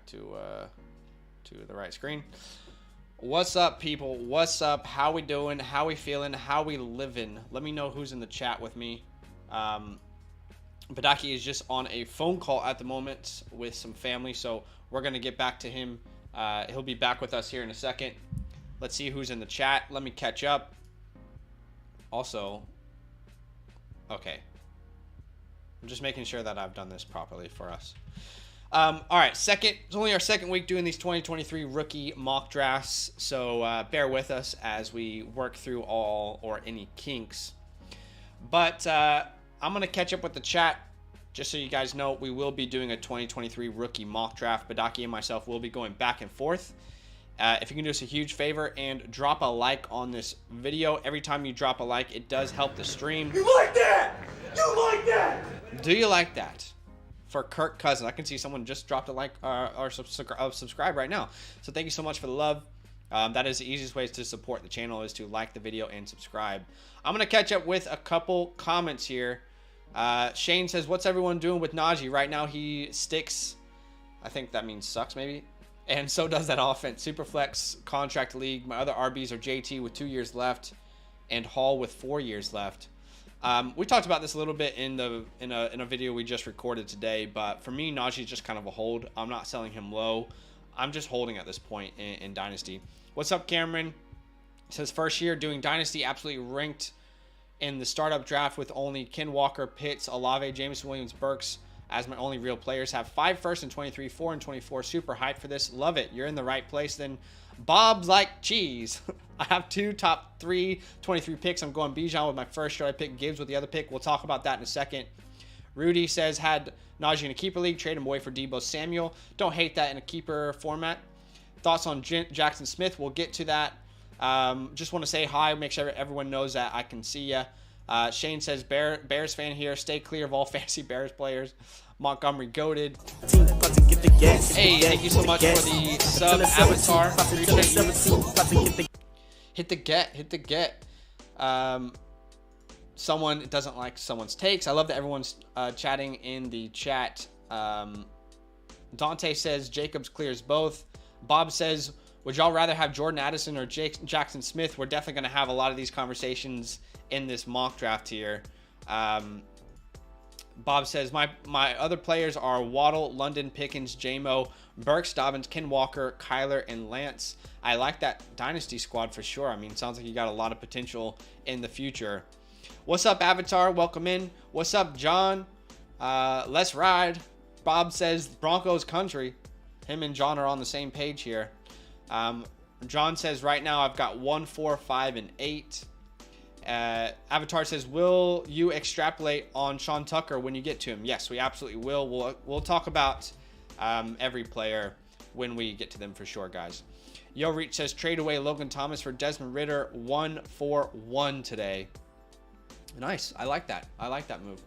to the right screen. What's up, people? What's up? How we doing? How we feeling? How we living? Let me know who's in the chat with me. Badake is just on a phone call at the moment with some family, so we're going to get back to him. He'll be back with us here in a second. Let's see who's in the chat. Let me catch up. Also, okay. I'm just making sure that I've done this properly for us. All right, it's only our second week doing these 2023 rookie mock drafts, so bear with us as we work through all or any kinks. But I'm going to catch up with the chat. Just so you guys know, we will be doing a 2023 rookie mock draft. Badake and myself will be going back and forth. If you can do us a huge favor and drop a like on this video. Every time you drop a like, it does help the stream. You like that? You like that? Do you like that? For Kirk Cousins, I can see someone just dropped a like or subscribe right now. So thank you so much for the love. That is the easiest way to support the channel, is to like the video and subscribe. I'm going to catch up with a couple comments here. Shane says, what's everyone doing with Najee? Right now he sticks. I think that means sucks maybe. And so does that offense. Superflex contract league. My other RBs are JT with 2 years left and Hall with 4 years left. We talked about this a little bit in a video we just recorded today, but for me, Najee is just kind of a hold. I'm not selling him low. I'm just holding at this point in Dynasty. What's up, Cameron? Says first year doing Dynasty, absolutely ranked in the startup draft with only Ken Walker, Pitts, Olave, Jameson Williams, Burks as my only real players. Have 5 first and 23, 4 and 24. Super hyped for this. Love it. You're in the right place. Then Bob's like cheese. I have 2 top 3 23 picks. I'm going Bijan with my first. Should I pick Gibbs with the other pick? We'll talk about that in a second. Rudy says had Najee in a keeper league. Trade him away for Deebo Samuel. Don't hate that in a keeper format. Thoughts on Jackson Smith? We'll get to that. Just want to say hi. Make sure everyone knows that I can see ya. Shane says Bears fan here. Stay clear of all fantasy Bears players. Montgomery goated. Hey, thank you so much for the sub, Avatar. Appreciate you. Hit the get. Someone doesn't like someone's takes. I love that everyone's chatting in the chat. Dante says Jacobs clears both. Bob says, would y'all rather have Jordan Addison or Jackson Smith? We're definitely going to have a lot of these conversations in this mock draft here. Bob says, my other players are Waddle, London, Pickens, J-Mo, Burks, Dobbins, Ken Walker, Kyler, and Lance. I like that Dynasty squad for sure. I mean, it sounds like you got a lot of potential in the future. What's up, Avatar? Welcome in. What's up, John? Let's ride. Bob says Broncos country. Him and John are on the same page here. John says right now I've got 1, 4, 5, and 8. Avatar says, will you extrapolate on Sean Tucker when you get to him? Yes, we absolutely will. We'll talk about every player when we get to them for sure, guys. Yo Reach says trade away Logan Thomas for Desmond Ridder 1-for-1 today. Nice. I like that. I like that move.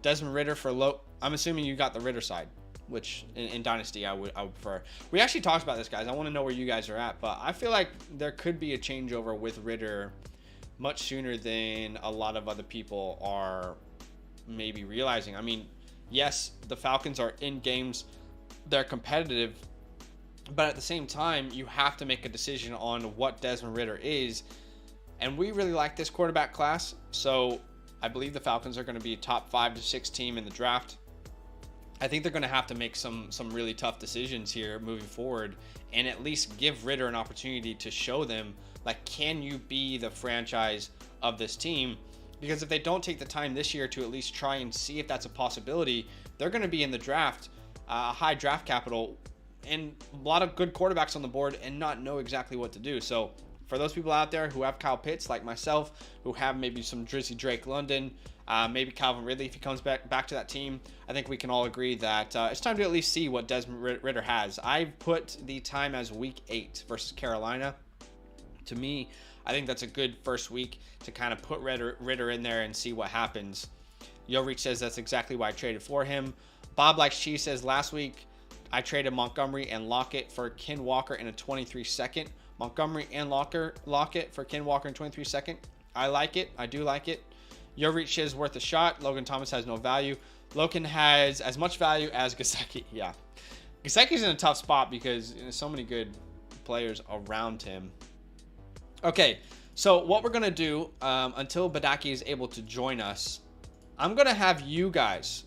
Desmond Ridder for I'm assuming you got the Ridder side, which in Dynasty I would prefer. We actually talked about this, guys. I want to know where you guys are at, but I feel like there could be a changeover with Ridder much sooner than a lot of other people are maybe realizing. I mean, yes, the Falcons are in games, they're competitive, but at the same time, you have to make a decision on what Desmond Ridder is. And we really like this quarterback class, so I believe the Falcons are going to be a top 5 to 6 team in the draft. I think they're going to have to make some really tough decisions here moving forward and at least give Ridder an opportunity to show them, like, can you be the franchise of this team? Because if they don't take the time this year to at least try and see if that's a possibility, they're going to be in the draft, high draft capital, and a lot of good quarterbacks on the board and not know exactly what to do. So for those people out there who have Kyle Pitts, like myself, who have maybe some Drizzy Drake London, maybe Calvin Ridley if he comes back to that team, I think we can all agree that it's time to at least see what Desmond Ridder has. I've put the time as week 8 versus Carolina. To me, I think that's a good first week to kind of put Ridder in there and see what happens. Yo Reach says that's exactly why I traded for him. Bob Likes Cheese says last week I traded Montgomery and Lockett for Ken Walker in a 23 second. Montgomery and Lockett for Ken Walker in 23 second. I like it. I do like it. Yo Reach is worth a shot. Logan Thomas has no value. Logan has as much value as Gesicki. Yeah. Gesicki's in a tough spot because there's so many good players around him. Okay, so what we're going to do until Badake is able to join us, I'm going to have you guys.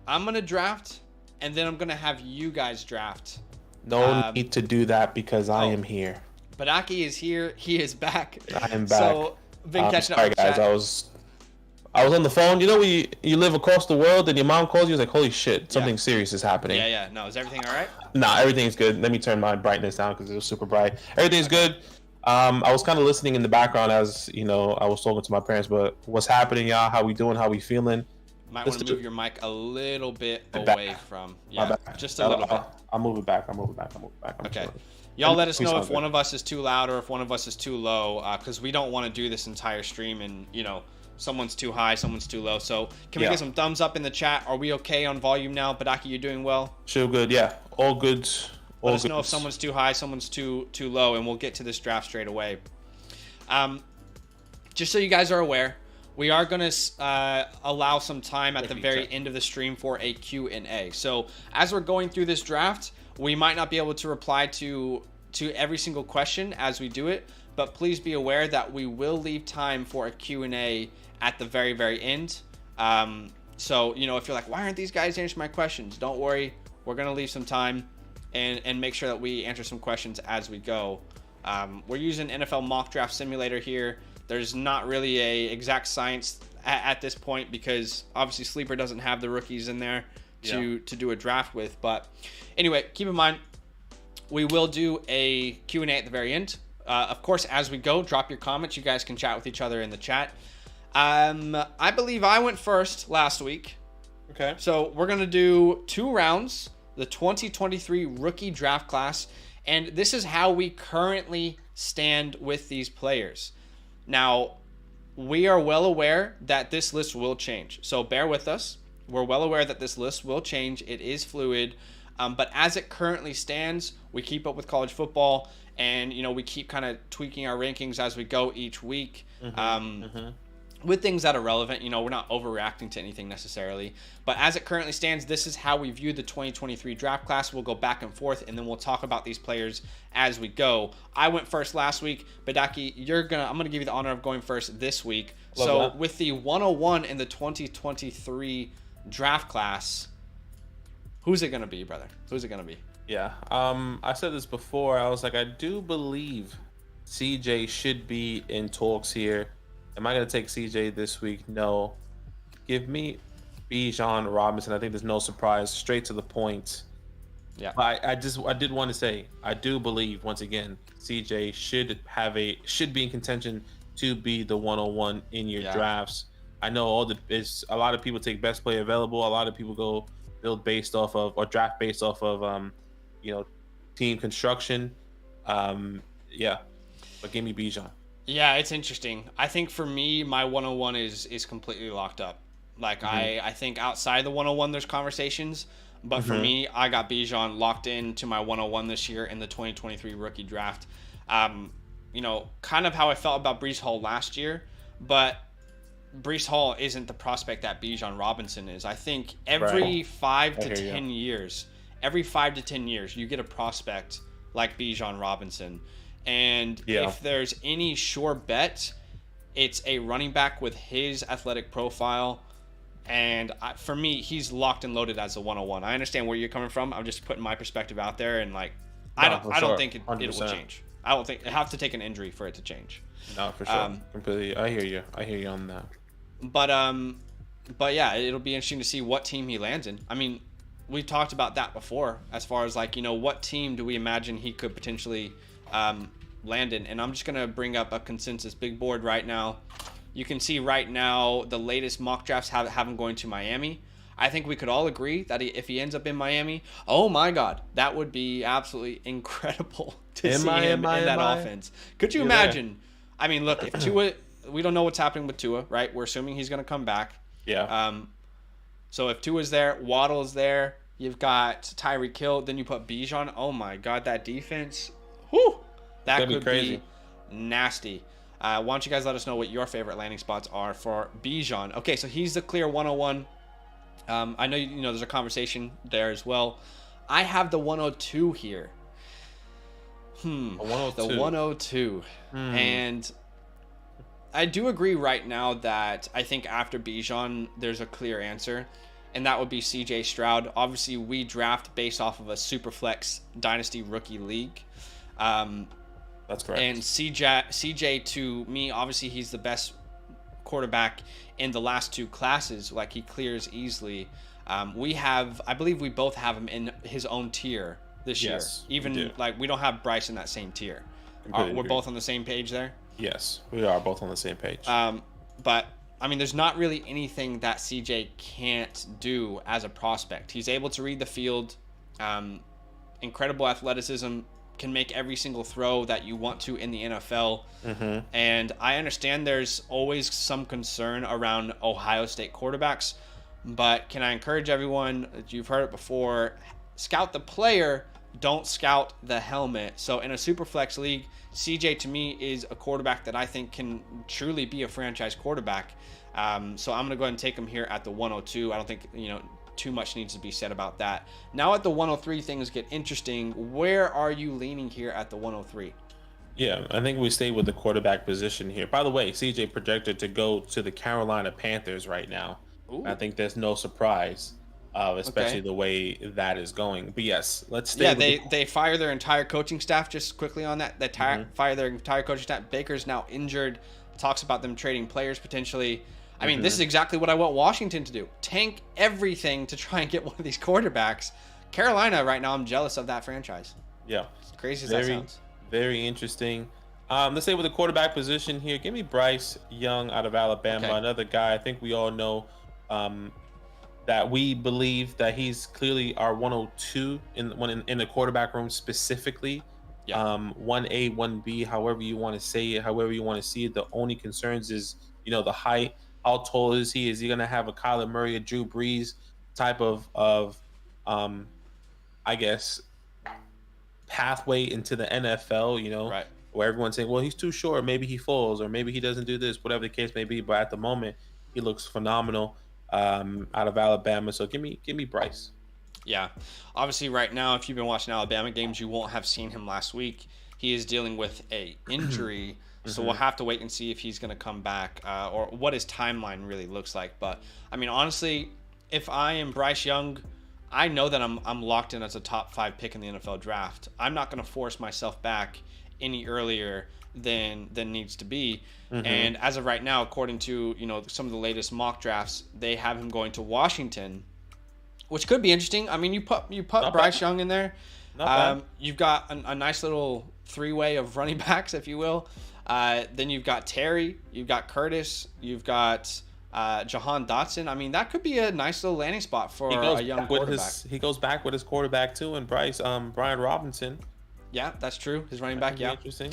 I'm going to draft, and then I'm going to have you guys draft. No need to do that because I am here. Badake is here. He is back. I am back. So, been catching up sorry, with guys. chat. I was on the phone. You know, when you live across the world and your mom calls you, it's like, holy shit, something serious is happening. Yeah. No, is everything all right? Nah, everything's good. Let me turn my brightness down because it was super bright. Everything's good. I was kind of listening in the background as, you know, I was talking to my parents, but what's happening, y'all? How we doing? How we feeling? Might want to move your mic a little bit away from. Yeah, just a little bit. I'll move it back. Okay. Y'all let us know if one of us is too loud or if one of us is too low, because we don't want to do this entire stream and, you know, someone's too high, someone's too low. So can we get some thumbs up in the chat? Are we okay on volume now? Badake, you doing well? Sure, good. Yeah, all good. Let us know if someone's too high, someone's too low, and we'll get to this draft straight away. Just so you guys are aware, we are going to allow some time at the very end of the stream for a Q&A. So as we're going through this draft, we might not be able to reply to every single question as we do it, but please be aware that we will leave time for a Q&A at the very, very end. So, you know, if you're like, why aren't these guys answering my questions? Don't worry. We're going to leave some time and make sure that we answer some questions as we go. We're using NFL Mock Draft Simulator here. There's not really a exact science at this point because obviously Sleeper doesn't have the rookies in there to do a draft with. But anyway, keep in mind, we will do a Q&A at the very end. Of course, as we go, drop your comments. You guys can chat with each other in the chat. I believe I went first last week. Okay. So we're going to do 2 rounds, the 2023 rookie draft class. And this is how we currently stand with these players. Now, we are well aware that this list will change. So bear with us. We're well aware that this list will change. It is fluid. But as it currently stands, we keep up with college football. And, you know, we keep kind of tweaking our rankings as we go each week. With things that are relevant. You know, we're not overreacting to anything necessarily. But as it currently stands, this is how we view the 2023 draft class. We'll go back and forth, and then we'll talk about these players as we go. I went first last week. Badake, I'm gonna give you the honor of going first this week. Love that. With the 101 in the 2023 draft class, who's it gonna be, brother? Who's it gonna be? Yeah. I said this before. I was like, I do believe CJ should be in talks here. Am I going to take CJ this week? No. Give me Bijan Robinson. I think there's no surprise. Straight to the point. Yeah. But I did want to say, I do believe, once again, CJ should be in contention to be the 101 in your drafts. I know a lot of people take best player available. A lot of people go build based off of, or draft based off of, team construction. But give me Bijan. Yeah, it's interesting. I think for me, my 101 is completely locked up. Like, I think outside the 101, there's conversations. But for me, I got Bijan locked into my 101 this year in the 2023 rookie draft. You know, kind of how I felt about Breece Hall last year. But Breece Hall isn't the prospect that Bijan Robinson is. I think every 5 to 10 years, you get a prospect like Bijan Robinson. And if there's any sure bet, it's a running back with his athletic profile. And for me, he's locked and loaded as a 101. I understand where you're coming from. I'm just putting my perspective out there. And, like, I don't think it will change. I don't think it have to take an injury for it to change. No, for sure. Completely. I hear you on that. But yeah, it'll be interesting to see what team he lands in. I mean, we talked about that before as far as, like, you know, what team do we imagine he could potentially land in. And I'm just going to bring up a consensus big board right now. You can see right now the latest mock drafts have him going to Miami. I think we could all agree that if he ends up in Miami, oh my God, that would be absolutely incredible to see him in that offense. Could you imagine? I mean, look, if Tua, we don't know what's happening with Tua, right? We're assuming he's going to come back. Yeah. So if Tua's there, Waddle's there, you've got Tyreek Hill, then you put Bijan. Oh my God, that defense. Whew, that could be nasty. Why don't you guys let us know what your favorite landing spots are for Bijan? Okay, so he's the clear 101. I know, you know, there's a conversation there as well. I have the 102 here. A 102. The 102. And I do agree right now that I think after Bijan, there's a clear answer, and that would be CJ Stroud. Obviously, we draft based off of a Superflex Dynasty rookie league. That's correct. And CJ, to me, obviously, he's the best quarterback in the last two classes. Like, he clears easily. I believe we both have him in his own tier this year. Even, like, we don't have Bryce in that same tier. We're both on the same page there? Yes, we are both on the same page. But I mean, there's not really anything that CJ can't do as a prospect. He's able to read the field, incredible athleticism, can make every single throw that you want to in the NFL. And I understand there's always some concern around Ohio State quarterbacks, but can I encourage everyone, you've heard it before, scout the player, don't scout the helmet. So in a Superflex league, CJ to me is a quarterback that I think can truly be a franchise quarterback. So I'm going to go ahead and take him here at the 102. I don't think, too much needs to be said about that. Now at the 103, things get interesting. Where are you leaning here at the 103? Yeah, I think we stay with the quarterback position here. By the way, CJ projected to go to the Carolina Panthers right now. Ooh. I think there's no surprise. Especially the way that is going. But yes, let's stay. Yeah, they fire their entire coaching staff. Just quickly on that, fire their entire coaching staff. Baker's now injured. Talks about them trading players potentially. I mean, this is exactly what I want Washington to do. Tank everything to try and get one of these quarterbacks. Carolina right now, I'm jealous of that franchise. Yeah, as crazy as that sounds. Very interesting. Let's stay with the quarterback position here. Give me Bryce Young out of Alabama, another guy I think we all know. That we believe that he's clearly our 102 in the quarterback room specifically. Yeah. 1A, 1B, however you want to say it, however you want to see it. The only concerns is, the height. How tall is he? Is he going to have a Kyler Murray, a Drew Brees type of I guess, pathway into the NFL, right, where everyone's saying, well, he's too short. Maybe he falls, or maybe he doesn't do this, whatever the case may be. But at the moment, he looks phenomenal. Out of Alabama, so give me Bryce. Yeah, obviously right now, if you've been watching Alabama games, you won't have seen him last week. He is dealing with a injury, so we'll have to wait and see if he's going to come back or what his timeline really looks like. But I mean, honestly, if I am Bryce Young, I know that I'm locked in as a top 5 pick in the NFL draft. I'm not going to force myself back any earlier than needs to be. And as of right now, according to some of the latest mock drafts, they have him going to Washington, which could be interesting. I mean, you put Bryce Young in there. You've got a nice little 3-way of running backs, if you will. Then you've got Terry, you've got Curtis, you've got Jahan Dotson. I mean, that could be a nice little landing spot for a young quarterback. He goes back with his quarterback too, and Brian Robinson. Yeah, that's true. His running back, Interesting.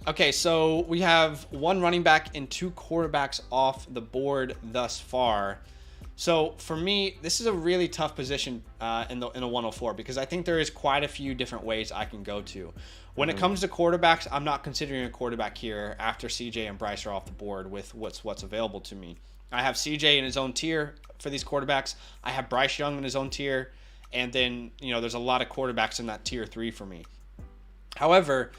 Okay, so we have one running back and 2 quarterbacks off the board thus far. So for me, this is a really tough position in a 104 because I think there is quite a few different ways I can go to. When it comes to quarterbacks, I'm not considering a quarterback here after CJ and Bryce are off the board with what's available to me. I have CJ in his own tier for these quarterbacks. I have Bryce Young in his own tier, and then there's a lot of quarterbacks in that tier 3 for me. However,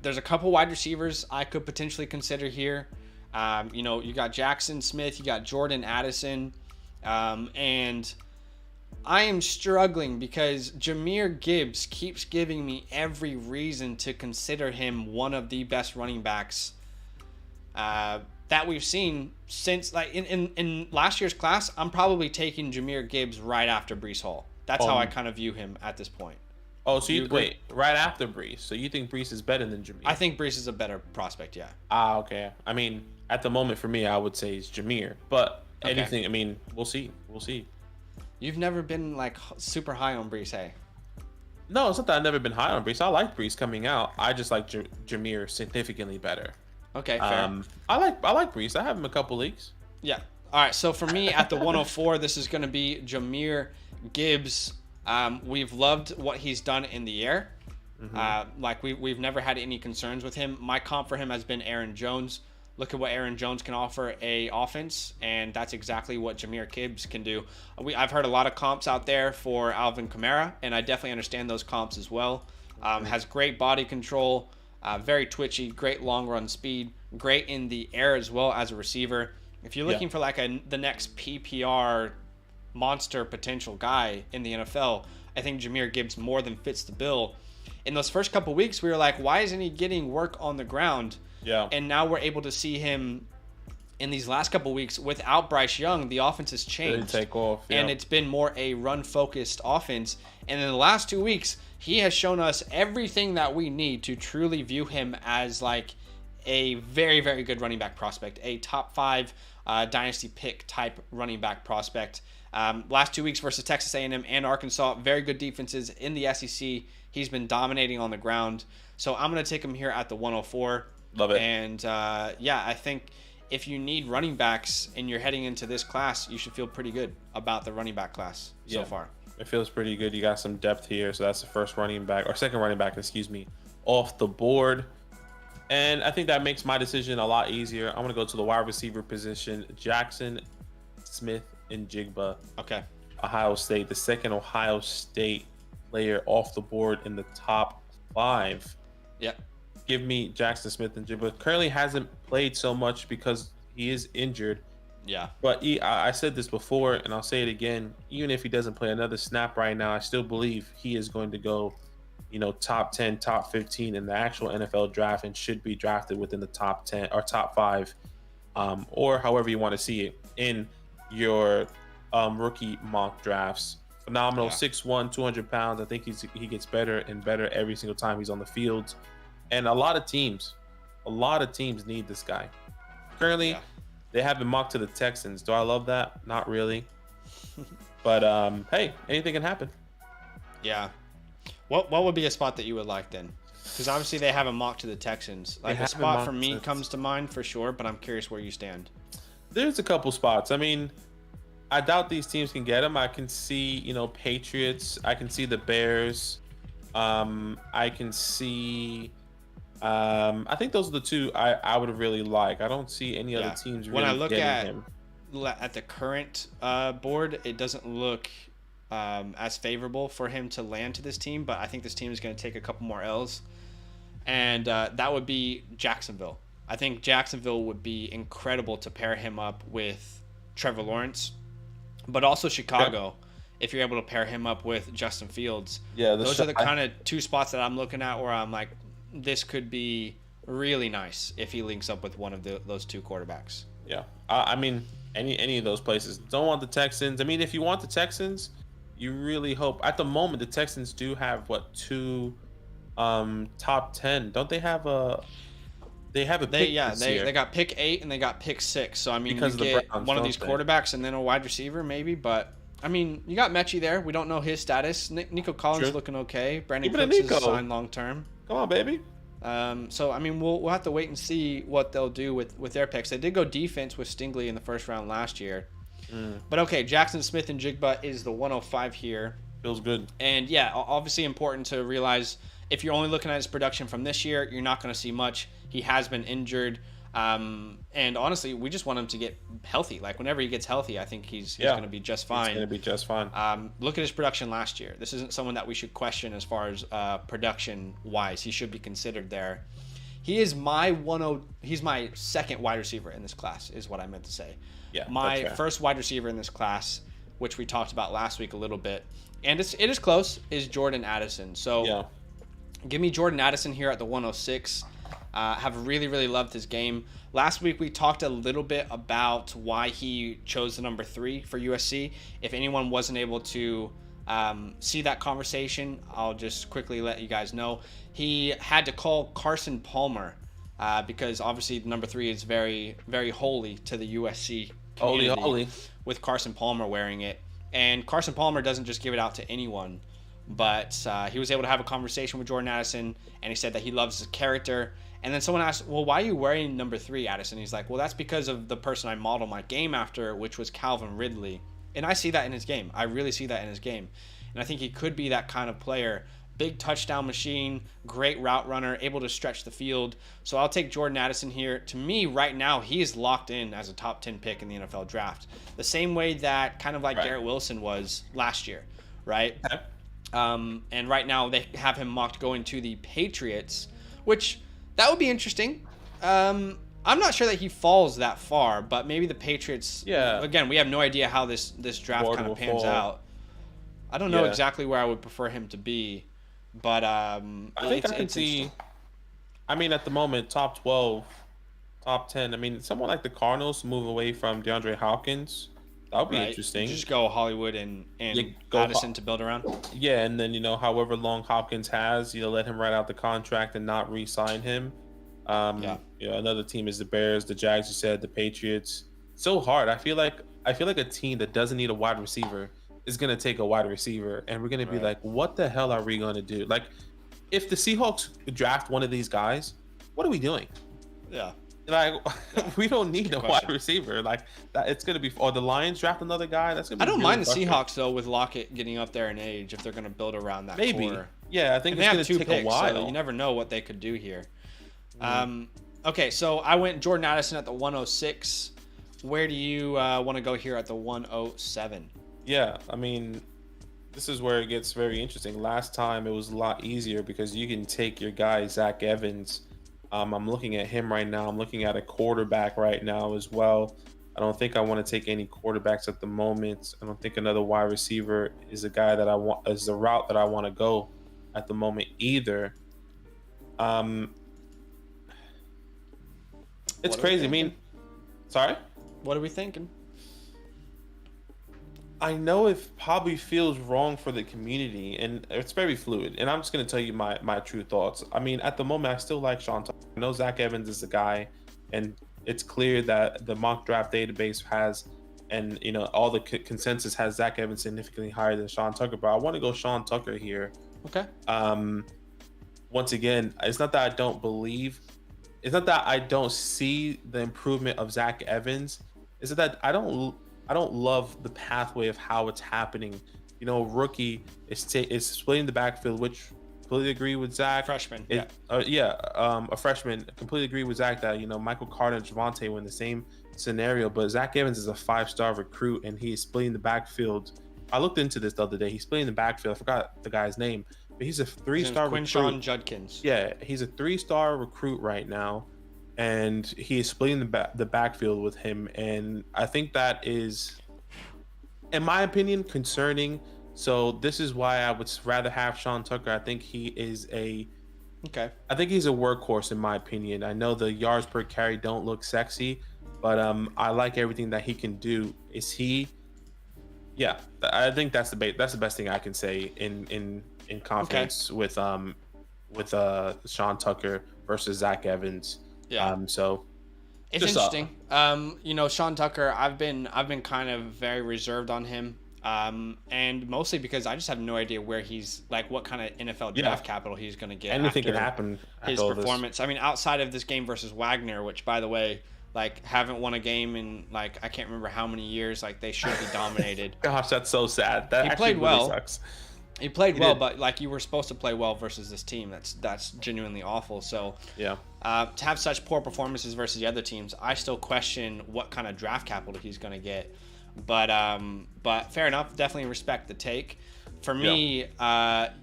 there's a couple wide receivers I could potentially consider here. You got Jackson Smith, you got Jordan Addison, and I am struggling because Jahmyr Gibbs keeps giving me every reason to consider him one of the best running backs that we've seen since, like, in last year's class. I'm probably taking Jahmyr Gibbs right after Breece Hall. That's how I kind of view him at this point. Oh, so you wait right after Breece. So you think Breece is better than Jahmyr? I think Breece is a better prospect, yeah. Okay. I mean, at the moment for me, I would say it's Jahmyr. But anything, I mean, we'll see. You've never been like super high on Breece, hey? No, it's not that I've never been high on Breece. I like Breece coming out. I just like Jahmyr significantly better. Okay, fair. I like Breece. I have him a couple leagues. Yeah. All right. So for me at the 104, this is going to be Jahmyr Gibbs. We've loved what he's done in the air. Like we've never had any concerns with him. My comp for him has been Aaron Jones. Look at what Aaron Jones can offer a offense, and that's exactly what Jahmyr Gibbs can do. I've heard a lot of comps out there for Alvin Kamara, and I definitely understand those comps as well. Has great body control, very twitchy, great long run speed, great in the air as well as a receiver. If you're looking for like the next PPR monster potential guy in the NFL, I think Jahmyr Gibbs more than fits the bill. In those first couple weeks, we were like, why isn't he getting work on the ground? Yeah. And now we're able to see him in these last couple weeks without Bryce Young. The offense has changed. Take off, and it's been more a run-focused offense. And in the last 2 weeks, he has shown us everything that we need to truly view him as like a very, very good running back prospect, a top 5 dynasty pick type running back prospect. Last 2 weeks versus Texas A&M and Arkansas, very good defenses in the SEC. He's been dominating on the ground. So I'm going to take him here at the 104. Love it. And I think if you need running backs and you're heading into this class, you should feel pretty good about the running back class so far. It feels pretty good. You got some depth here. So that's the first running back, or second running back, off the board. And I think that makes my decision a lot easier. I'm going to go to the wide receiver position. Jackson, Smith, and Jigba. Okay. Ohio State, the second Ohio State player off the board in the top 5. Yep. Give me Jackson Smith and Jigba. Currently hasn't played so much because he is injured. Yeah. But I said this before, and I'll say it again. Even if he doesn't play another snap right now, I still believe he is going to go, top 10, top 15 in the actual NFL draft, and should be drafted within the top 10 or top 5, or however you want to see it in your rookie mock drafts. Phenomenal, 6'1", 200 pounds. I think he gets better and better every single time he's on the field. And a lot of teams need this guy. Currently, they have him mocked to the Texans. Do I love that? Not really. But hey, anything can happen. Yeah. What would be a spot that you would like then? Because obviously they have him mocked to the Texans. Like a spot for me comes to mind for sure, but I'm curious where you stand. There's a couple spots. I mean, I doubt these teams can get him. I can see, Patriots. I can see the Bears. I can see. I think those are the two I would really like. I don't see any other teams really when I look getting him. At the current board, it doesn't look as favorable for him to land to this team, but I think this team is going to take a couple more L's, and that would be Jacksonville. I think Jacksonville would be incredible to pair him up with Trevor Lawrence, but also Chicago. If you're able to pair him up with Justin Fields. Yeah, those are the kind of two spots that I'm looking at where I'm like, this could be really nice if he links up with one of those two quarterbacks. Yeah. I mean, any of those places. Don't want the Texans. I mean, if you want the Texans, you really hope. At the moment, the Texans do have, two top 10. Don't they have a... They have a pick they got pick 8 and they got pick 6. So, I mean, because you get Browns, one of these quarterbacks and then a wide receiver maybe. But, I mean, you got Mechie there. We don't know his status. Nico Collins looking okay. Brandon Cooks is signed long term. Come on, baby. So, I mean, we'll have to wait and see what they'll do with their picks. They did go defense with Stingley in the first round last year. But, okay, Jackson Smith and Jigba is the 105 here. Feels good. And, yeah, obviously important to realize if you're only looking at his production from this year, you're not going to see much. He has been injured. And honestly, we just want him to get healthy. Like, whenever he gets healthy, I think he's going to be just fine. He's going to be just fine. Look at his production last year. This isn't someone that we should question as far as production-wise. He should be considered there. He's my second wide receiver in this class, is what I meant to say. Yeah, my first wide receiver in this class, which we talked about last week a little bit, and it is close, is Jordan Addison. So give me Jordan Addison here at the 106. Have really, really loved his game. Last week, we talked a little bit about why he chose the number 3 for USC. If anyone wasn't able to see that conversation, I'll just quickly let you guys know. He had to call Carson Palmer because obviously the number 3 is very, very holy to the USC community. Holy. With Carson Palmer wearing it. And Carson Palmer doesn't just give it out to anyone. But he was able to have a conversation with Jordan Addison, and he said that he loves his character. And then someone asked, well, why are you wearing number 3, Addison? He's like, well, that's because of the person I model my game after, which was Calvin Ridley. And I see that in his game. I really see that in his game. And I think he could be that kind of player big touchdown machine, great route runner, able to stretch the field. So I'll take Jordan Addison here. To me, right now, he is locked in as a top 10 pick in the NFL draft. The same way that kind of like Garrett Wilson was last year, right? Okay. And right now they have him mocked going to the Patriots, which that would be interesting. I'm not sure that he falls that far, but maybe the Patriots. Yeah. Again, we have no idea how this draft kind of pans out. I don't know exactly where I would prefer him to be, but I think I can see. I mean, at the moment, top 12, top 10. I mean, someone like the Cardinals move away from DeAndre Hopkins. That would be interesting. Just go Hollywood and Addison to build around. Yeah, and then however long Hopkins has, let him write out the contract and not re-sign him. Another team is the Bears, the Jags. You said the Patriots. So hard. I feel like a team that doesn't need a wide receiver is gonna take a wide receiver, and we're gonna be like, what the hell are we gonna do? Like, if the Seahawks draft one of these guys, what are we doing? Yeah. Like, we don't need a wide receiver like that. It's gonna be, or the Lions draft another guy. That's gonna be. I don't mind the Seahawks though with Lockett getting up there in age if they're gonna build around that. Maybe. Core. Yeah, I think it's gonna take a while. So you never know what they could do here. Okay, so I went Jordan Addison at the 106. Where do you want to go here at the 107? Yeah, I mean, this is where it gets very interesting. Last time it was a lot easier because you can take your guy Zach Evans. I'm looking at him right now. I'm looking at a quarterback right now as well. I don't think I want to take any quarterbacks at the moment. I don't think another wide receiver is a guy that I want, is the route that I want to go at the moment either. It's crazy. I mean, sorry? What are we thinking? I know it probably feels wrong for the community, and it's very fluid. And I'm just going to tell you my true thoughts. I mean, at the moment, I still like Sean Tucker. I know Zach Evans is the guy, and it's clear that the mock draft database has, and all the consensus has Zach Evans significantly higher than Sean Tucker. But I want to go Sean Tucker here. Okay. Once again, it's not that I don't believe. It's not that I don't see the improvement of Zach Evans. It's that I don't love the pathway of how it's happening. Rookie is splitting the backfield, which completely agree with Zach. Freshman, a freshman. Completely agree with Zach that Michael Carter and Javonte were in the same scenario, but Zach Evans is a 5-star recruit and he is splitting the backfield. I looked into this the other day. He's splitting the backfield. I forgot the guy's name, but he's a 3-star recruit. Quinshon Judkins. Yeah, he's a 3-star recruit right now. And he is splitting the backfield with him, and I think that is, in my opinion, concerning. So this is why I would rather have Sean Tucker. I think he is I think he's a workhorse in my opinion. I know the yards per carry don't look sexy, but I like everything that he can do. Is he? Yeah, I think that's the best thing I can say in confidence with Sean Tucker versus Zach Evans. Yeah. So it's interesting. Sean Tucker, I've been kind of very reserved on him. And mostly because I just have no idea where he's what kind of NFL draft capital he's going to get. Anything can happen. His performance. I mean, outside of this game versus Wagner, which by the way, haven't won a game in I can't remember how many years. They should be dominated. Gosh, that's so sad. That he played well. Really sucks. He played well, but you were supposed to play well versus this team. That's genuinely awful. So yeah, to have such poor performances versus the other teams, I still question what kind of draft capital he's going to get. But fair enough. Definitely respect the take. For me,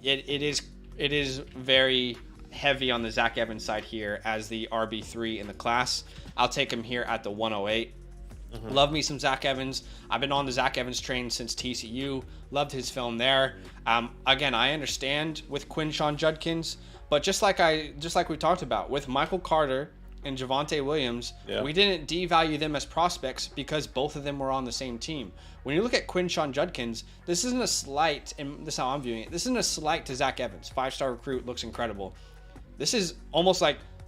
it is very heavy on the Zach Evans side here as the RB3 in the class. I'll take him here at the 108. Mm-hmm. Love me some Zach Evans. I've been on the Zach Evans train since TCU. Loved his film there. Again, I understand with Quinshon Judkins, but just like we talked about with Michael Carter and Javonte Williams, we didn't devalue them as prospects because both of them were on the same team. When you look at Quinshon Judkins, this isn't a slight, and this is how I'm viewing it. This isn't a slight to Zach Evans. 5-star recruit, looks incredible. This is almost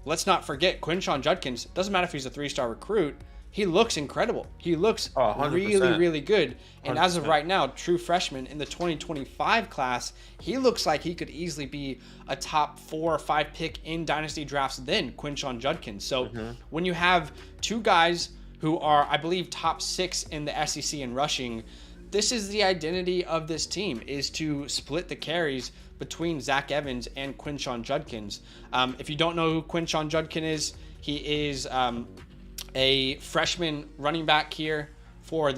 let's not forget Quinshon Judkins. Doesn't matter if he's a 3-star recruit. He looks incredible. He looks really, really good. And 100%. As of right now, true freshman in the 2025 class, he looks like he could easily be a top 4 or 5 pick in dynasty drafts than Quinshon Judkins. So when you have two guys who are, I believe, top 6 in the SEC in rushing, this is the identity of this team, is to split the carries between Zach Evans and Quinshon Judkins. If you don't know who Quinshon Judkins is, he is a freshman running back here for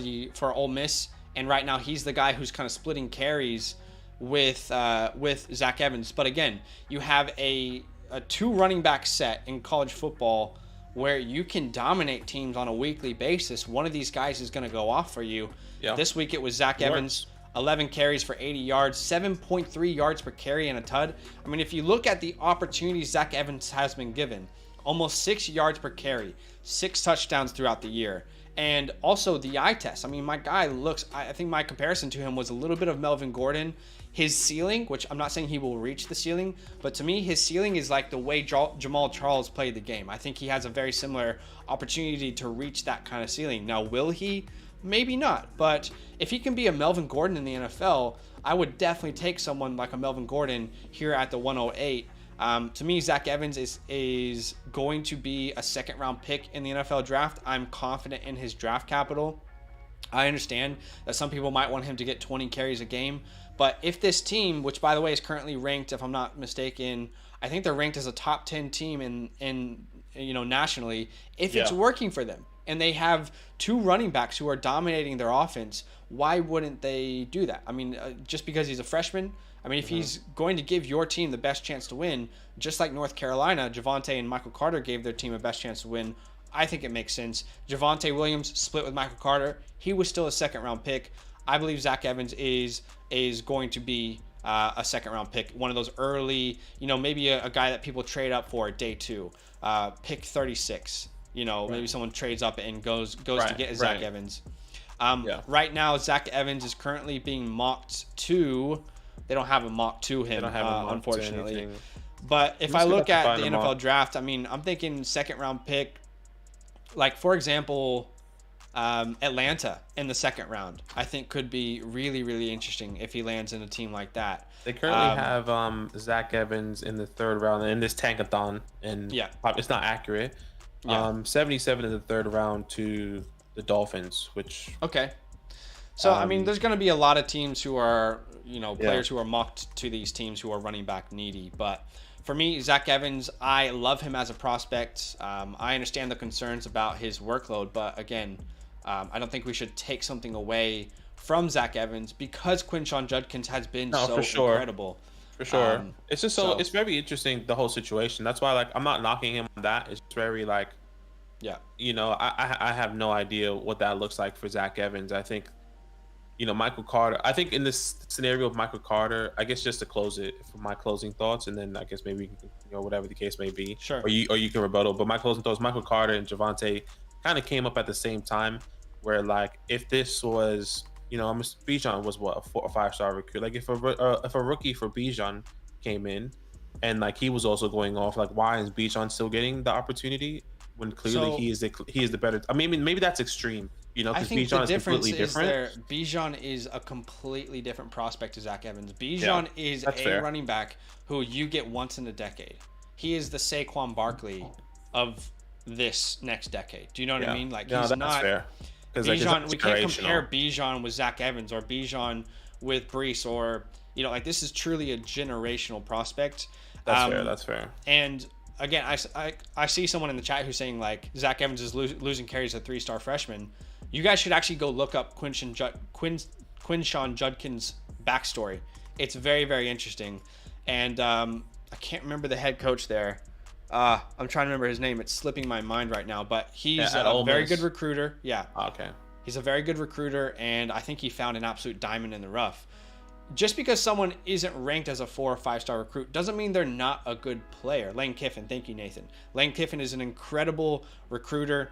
Ole Miss, and right now he's the guy who's kind of splitting carries with Zach Evans. But again, you have a 2 running back set in college football where you can dominate teams on a weekly basis. One of these guys is going to go off for you. Yeah. This week it was Zach Evans, 11 carries for 80 yards, 7.3 yards per carry and a tud. I mean, if you look at the opportunities Zach Evans has been given, almost 6 yards per carry, 6 touchdowns throughout the year. And also the eye test. I mean, my guy looks, I think my comparison to him was a little bit of Melvin Gordon. His ceiling, which I'm not saying he will reach the ceiling, but to me, his ceiling is like the way Jamal Charles played the game. I think he has a very similar opportunity to reach that kind of ceiling. Now, will he? Maybe not. But if he can be a Melvin Gordon in the NFL, I would definitely take someone like a Melvin Gordon here at the 108. To me, Zach Evans is going to be a second-round pick in the NFL draft. I'm confident in his draft capital. I understand that some people might want him to get 20 carries a game, but if this team, which by the way is currently ranked, if I'm not mistaken, I think they're ranked as a top 10 team in nationally, if it's working for them and they have 2 running backs who are dominating their offense, why wouldn't they do that? I mean, just because he's a freshman. I mean, if he's going to give your team the best chance to win, just like North Carolina, Javonte and Michael Carter gave their team a best chance to win, I think it makes sense. Javonte Williams split with Michael Carter. He was still a second-round pick. I believe Zach Evans is going to be a second-round pick, one of those early, maybe a guy that people trade up for at day 2, pick 36. Maybe someone trades up and goes to get Zach Evans. Right now, Zach Evans is currently being mocked to. They don't have a mock to him, unfortunately. But if I look at the NFL draft, I mean, I'm thinking second-round pick. Like, for example, Atlanta in the second round, I think could be really, really interesting if he lands in a team like that. They currently have Zach Evans in the 3rd round in this tankathon, and it's not accurate. 77 in the 3rd round to the Dolphins, which... Okay. So, I mean, there's going to be a lot of teams who are, players who are mocked to these teams who are running back needy. But for me, Zach Evans, I love him as a prospect. I understand the concerns about his workload. But again, I don't think we should take something away from Zach Evans because Quinshon Judkins has been incredible. For sure. It's just it's very interesting, the whole situation. That's why, I'm not knocking him on that. It's very, I have no idea what that looks like for Zach Evans. I think, Michael Carter, I think in this scenario of Michael Carter, I guess just to close it for my closing thoughts, and then I guess maybe, whatever the case may be. Sure. Or you can rebuttal. But my closing thoughts, Michael Carter and Javonte kind of came up at the same time where, if this was, Bijan was what, a 4 or 5-star recruit. If a rookie for Bijan came in and he was also going off, why is Bijan still getting the opportunity when clearly he is the better? I mean, maybe that's extreme. Because Bijan is completely different. Bijan is a completely different prospect to Zach Evans. Bijan is a running back who you get once in a decade. He is the Saquon Barkley of this next decade. Do you know what I mean? He's not fair. Bijan, we can't compare Bijan with Zach Evans or Bijan with Brees or this is truly a generational prospect. That's fair. And again, I see someone in the chat who's saying Zach Evans is losing carries as a 3-star freshman. You guys should actually go look up Quinshon Judkins' backstory. It's very, very interesting. And I can't remember the head coach there. I'm trying to remember his name. It's slipping my mind right now. But he's a very good recruiter. Yeah. Okay. He's a very good recruiter, and I think he found an absolute diamond in the rough. Just because someone isn't ranked as a 4 or 5-star recruit doesn't mean they're not a good player. Lane Kiffin, thank you, Nathan. Lane Kiffin is an incredible recruiter.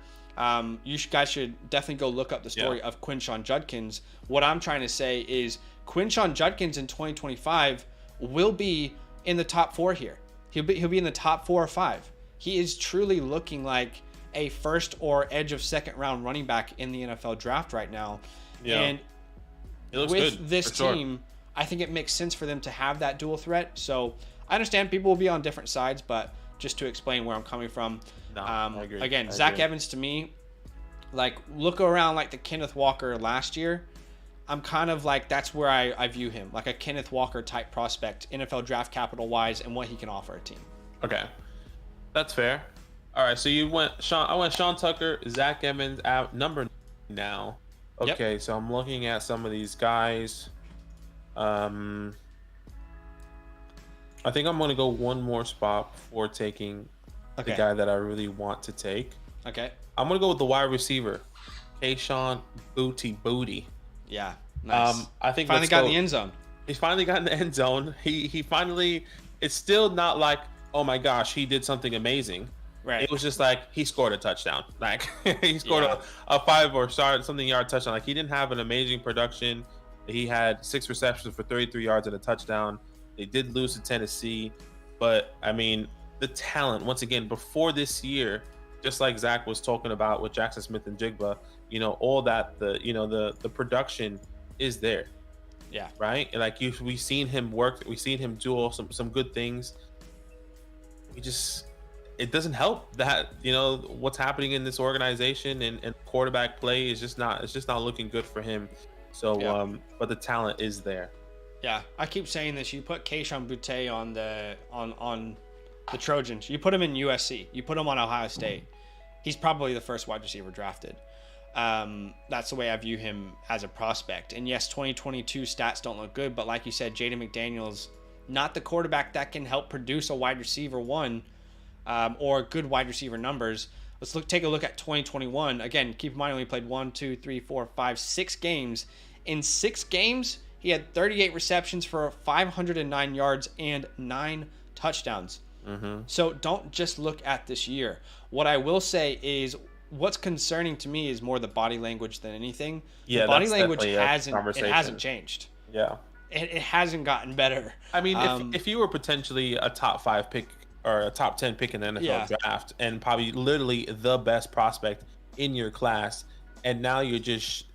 You guys should definitely go look up the story of Quinshon Judkins. What I'm trying to say is Quinshon Judkins in 2025 will be in the top 4 here. He'll be in the top 4 or 5. He is truly looking like a first or edge of second round running back in the NFL draft right now. Yeah. And with this team, I think it makes sense for them to have that dual threat. So I understand people will be on different sides, but just to explain where I'm coming from. I agree. Again, Zach Evans to me, look around the Kenneth Walker last year. I'm kind of like, that's where I view him, like a Kenneth Walker type prospect, NFL draft capital wise, and what he can offer a team. Okay, that's fair. All right, so you went Sean. I went Sean Tucker, Zach Evans out number now. Okay, so I'm looking at some of these guys. I think I'm gonna go one more spot before taking the guy that I really want to take. Okay. I'm gonna go with the wide receiver, Kayshon Booty. Yeah. Nice. I think finally got in the end zone. He's finally got in the end zone. He finally. It's still not like, oh my gosh, he did something amazing. Right. It was just like he scored a touchdown. Like he scored a 5 or something yard touchdown. Like he didn't have an amazing production. He had 6 receptions for 33 yards and a touchdown. They did lose to Tennessee, but I mean the talent once again before this year, just like Zach was talking about with Jackson Smith and Jigba, all that the production is there. Yeah. Right. And like we've seen him work. We've seen him do some good things. It doesn't help that what's happening in this organization and quarterback play is just not looking good for him. So but the talent is there. Yeah, I keep saying this. You put Kayshon Boutte on the Trojans. You put him in USC. You put him on Ohio State. He's probably the first wide receiver drafted. That's the way I view him as a prospect. And yes, 2022 stats don't look good, but like you said, Jaden McDaniels, not the quarterback that can help produce a wide receiver one or good wide receiver numbers. Let's take a look at 2021. Again, keep in mind we played 6 games. In 6 games, he had 38 receptions for 509 yards and 9 touchdowns. Mm-hmm. So don't just look at this year. What I will say is what's concerning to me is more the body language than anything. Yeah, the body language hasn't changed. Yeah. It hasn't gotten better. I mean, if you were potentially a top 5 pick or a top 10 pick in the NFL draft and probably literally the best prospect in your class, and now you're just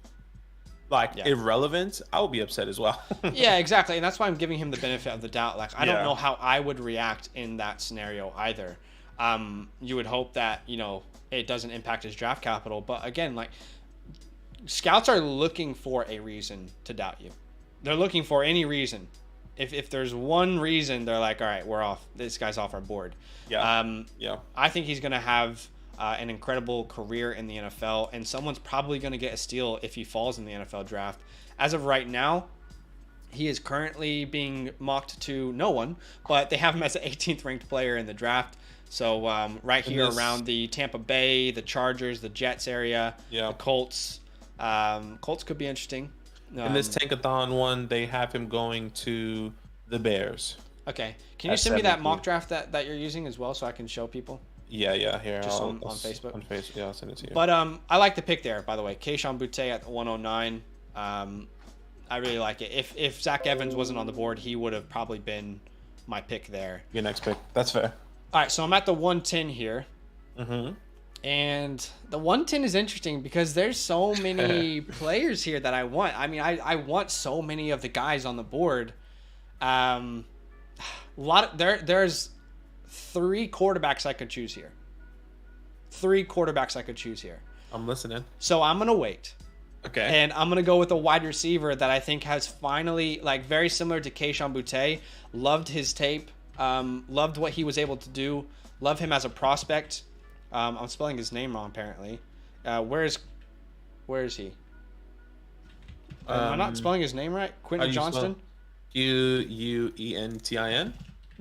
irrelevant, I would be upset as well. Yeah, exactly. And that's why I'm giving him the benefit of the doubt. Like, I don't know how I would react in that scenario either. You would hope that, it doesn't impact his draft capital. But again, like, scouts are looking for a reason to doubt you. They're looking for any reason. If there's one reason, they're like, all right, we're off. This guy's off our board. Yeah. I think he's going to have an incredible career in the NFL, and someone's probably going to get a steal if he falls in the NFL draft. As of right now, he is currently being mocked to no one, but they have him as an 18th ranked player in the draft. So around the Tampa Bay, the Chargers, the Jets area, the Colts. Colts could be interesting. In this Tankathon one, they have him going to the Bears. Okay. Can you send me that mock draft that you're using as well so I can show people? Yeah. Here, just on Facebook. On Facebook, yeah, I'll send it to you. But I like the pick there, by the way. Kayshon Boutte at 109. I really like it. If Zach Evans wasn't on the board, he would have probably been my pick there. Your next pick. That's fair. All right, so I'm at the 110 here. Mm-hmm. And the 110 is interesting because there's so many players here that I want. I mean, I want so many of the guys on the board. There's 3 quarterbacks I could choose here. 3 quarterbacks I could choose here. I'm listening. So I'm going to wait. Okay. And I'm going to go with a wide receiver that I think has finally, like, very similar to Kayshon Boutte. Loved his tape. Loved what he was able to do. Love him as a prospect. I'm spelling his name wrong, apparently. Where is he? Am I not spelling his name right? Quentin Johnston? Quentin?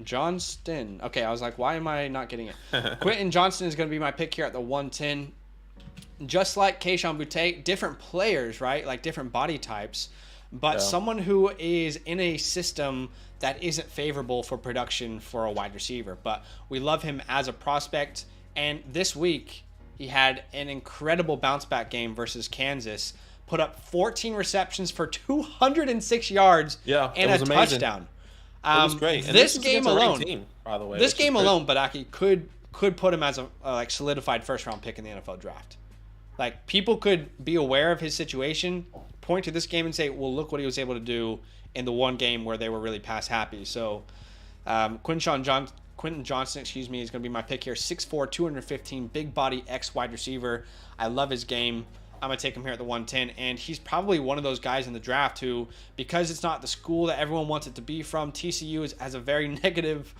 Johnston. Okay, I was like, why am I not getting it? Quentin Johnston is going to be my pick here at the 110. Just like Kayshon Boutte, different players, right? Like different body types. But someone who is in a system that isn't favorable for production for a wide receiver. But we love him as a prospect. And this week, he had an incredible bounce-back game versus Kansas. Put up 14 receptions for 206 yards and a touchdown. It was great. And this game alone, team, by the way, this game alone, Badake could put him as a solidified first-round pick in the NFL draft. Like, people could be aware of his situation, point to this game and say, well, look what he was able to do in the one game where they were really pass happy. So Quentin Johnston, is going to be my pick here. 6'4", 215, big body X wide receiver. I love his game. I'm going to take him here at the 110. And he's probably one of those guys in the draft who, because it's not the school that everyone wants it to be from, TCU has a very negative,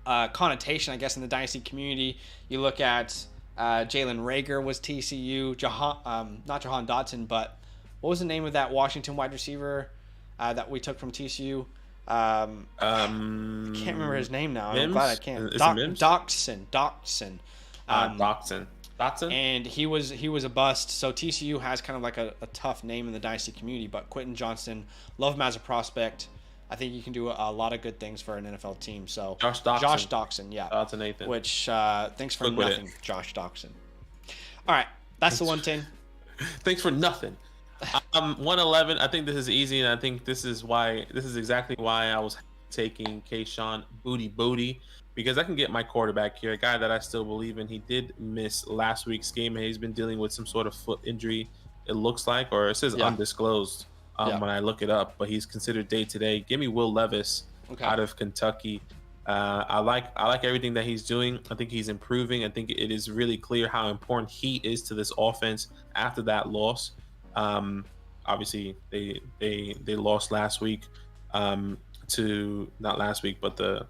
connotation, I guess, in the Dynasty community. You look at Jalen Reagor was TCU, not Jahan Dotson, but what was the name of that Washington wide receiver that we took from TCU? Can't remember his name now. I'm glad I can't. Doxson. Dotson. And he was a bust. So TCU has kind of like a tough name in the Dynasty community. But Quentin Johnston, love him as a prospect. I think you can do a lot of good things for an NFL team. So Josh Doxson, yeah. That's Nathan. Which thanks for nothing, Josh Doxson. All right, that's the 110. Thanks for nothing. 111. I think this is easy, and I think this is exactly why I was taking Kayshon Boutte, because I can get my quarterback here, a guy that I still believe in. He did miss last week's game, and he's been dealing with some sort of foot injury. It looks like, or it says undisclosed when I look it up, but he's considered day to day. Give me Will Levis out of Kentucky. I like everything that he's doing. I think he's improving. I think it is really clear how important he is to this offense after that loss. Obviously they lost last week to not last week, but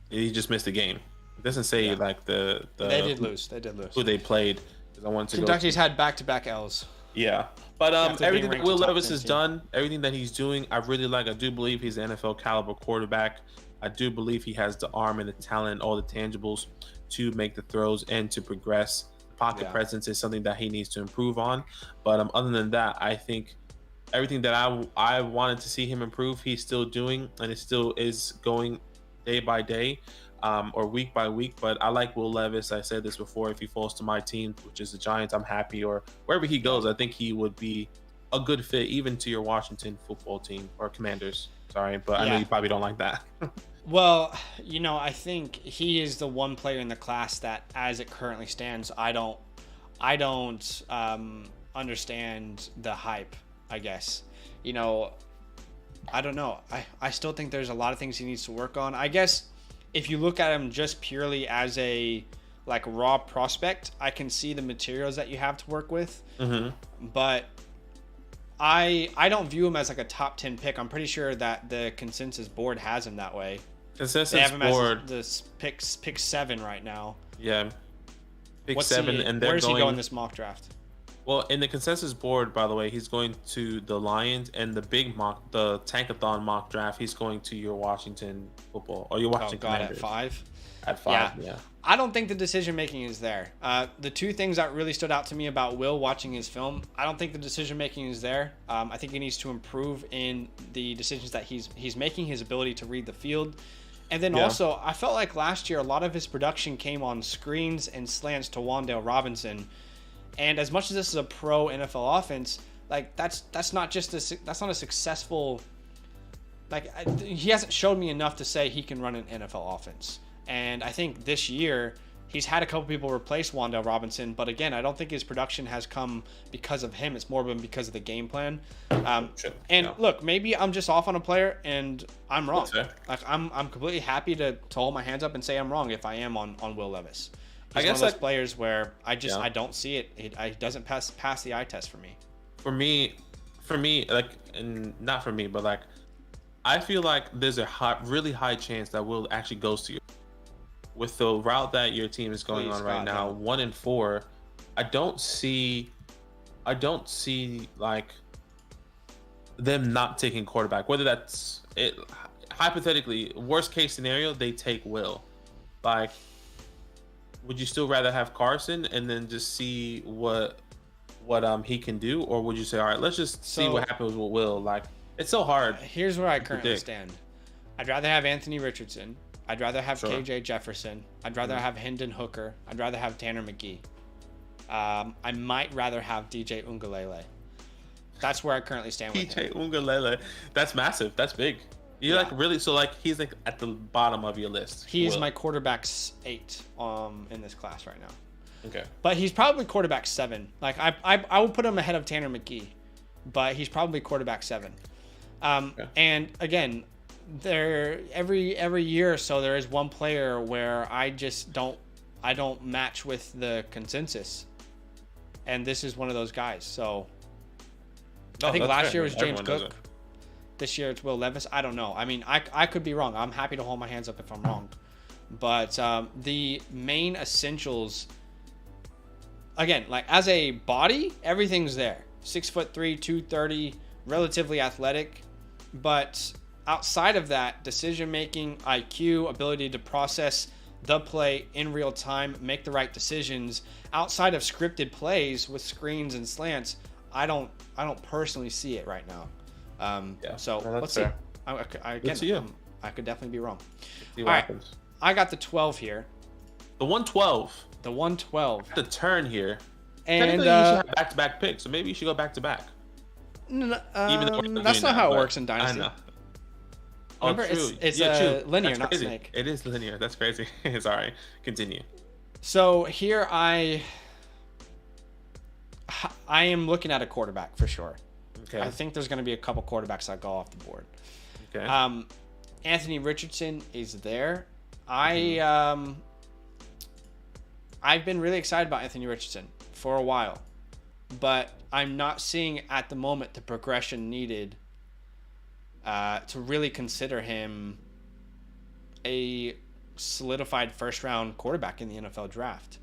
he just missed the game. It doesn't say like the they did lose who they played, because I wanted to Kentucky's had back-to-back L's. Yeah, but everything that Will Levis has done, everything that he's doing, I really like. I do believe he's an NFL caliber quarterback. I do believe he has the arm and the talent, all the tangibles to make the throws and to progress. Pocket presence is something that he needs to improve on. But other than that, I think everything that I wanted to see him improve, he's still doing, and it still is going day by day or week by week. But I like Will Levis. I said this before. If he falls to my team, which is the Giants, I'm happy. Or wherever he goes, I think he would be a good fit, even to your Washington football team or Commanders. Sorry, but I know you probably don't like that. Well, I think he is the one player in the class that, as it currently stands, I don't understand the hype, I guess. I don't know. I still think there's a lot of things he needs to work on. I guess if you look at him just purely as a raw prospect, I can see the materials that you have to work with. Mm-hmm. But I don't view him as a top 10 pick. I'm pretty sure that the consensus board has him that way. Consensus board, as pick 7 right now. Yeah, pick 7, and where's he going in this mock draft? Well, in the consensus board, by the way, he's going to the Lions, and the Tankathon mock draft, he's going to your Washington football or your Washington Commanders. At 5. At 5, yeah. I don't think the decision making is there. The two things that really stood out to me about Will watching his film, I don't think the decision making is there. I think he needs to improve in the decisions that he's making, his ability to read the field. And then also, I felt like last year a lot of his production came on screens and slants to Wan'Dale Robinson. And as much as this is a pro NFL offense, that's not a successful. He hasn't showed me enough to say he can run an NFL offense. And I think this year he's had a couple people replace Wan'Dale Robinson, but again, I don't think his production has come because of him. It's more been because of the game plan. Look, maybe I'm just off on a player and I'm wrong. I'm completely happy to hold my hands up and say I'm wrong if I am on Will Levis. He's one of those players where I don't see it. He doesn't pass the eye test for me. For me, and not for me, but I feel like there's a really high chance that Will actually goes to you. With the route that your team is going on right now, 1-4, I don't see them not taking quarterback. Whether that's it, hypothetically, worst case scenario, they take Will. Would you still rather have Carson and then just see what he can do, or would you say, all right, let's just see what happens with Will? It's so hard. Here's where I currently stand. I'd rather have Anthony Richardson. I'd rather have KJ Jefferson. I'd rather have Hendon Hooker. I'd rather have Tanner McGee. I might rather have DJ Ungalele. That's where I currently stand with him. DJ Ungalele. That's massive. That's big. You're really, so he's at the bottom of your list. He is my quarterback 8 in this class right now. Okay. But he's probably quarterback 7. I would put him ahead of Tanner McGee, but he's probably quarterback 7. Okay. And again, every year or so there is one player where I just don't I don't match with the consensus. And this is one of those guys. So I think last year was James Cook. This year it's Will Levis. I don't know. I mean, I could be wrong. I'm happy to hold my hands up if I'm wrong. But the main essentials, again, like as a body, everything's there. 6'3", 230, relatively athletic. But outside of that, decision-making, IQ, ability to process the play in real time, make the right decisions. Outside of scripted plays with screens and slants, I don't personally see it right now. So let's see. I could definitely be wrong. See what happens. I got the 12 here. The 112. The 112. The turn here. And technically, you should have back-to-back picks, so maybe you should go back-to-back. That's not how it works in Dynasty. I know. Remember, it's linear, not snake. It is linear. That's crazy. Sorry. Continue. So here I am looking at a quarterback for sure. Okay. I think there's going to be a couple quarterbacks that go off the board. Okay. Anthony Richardson is there. I've been really excited about Anthony Richardson for a while, but I'm not seeing at the moment the progression needed to really consider him a solidified first-round quarterback in the NFL draft.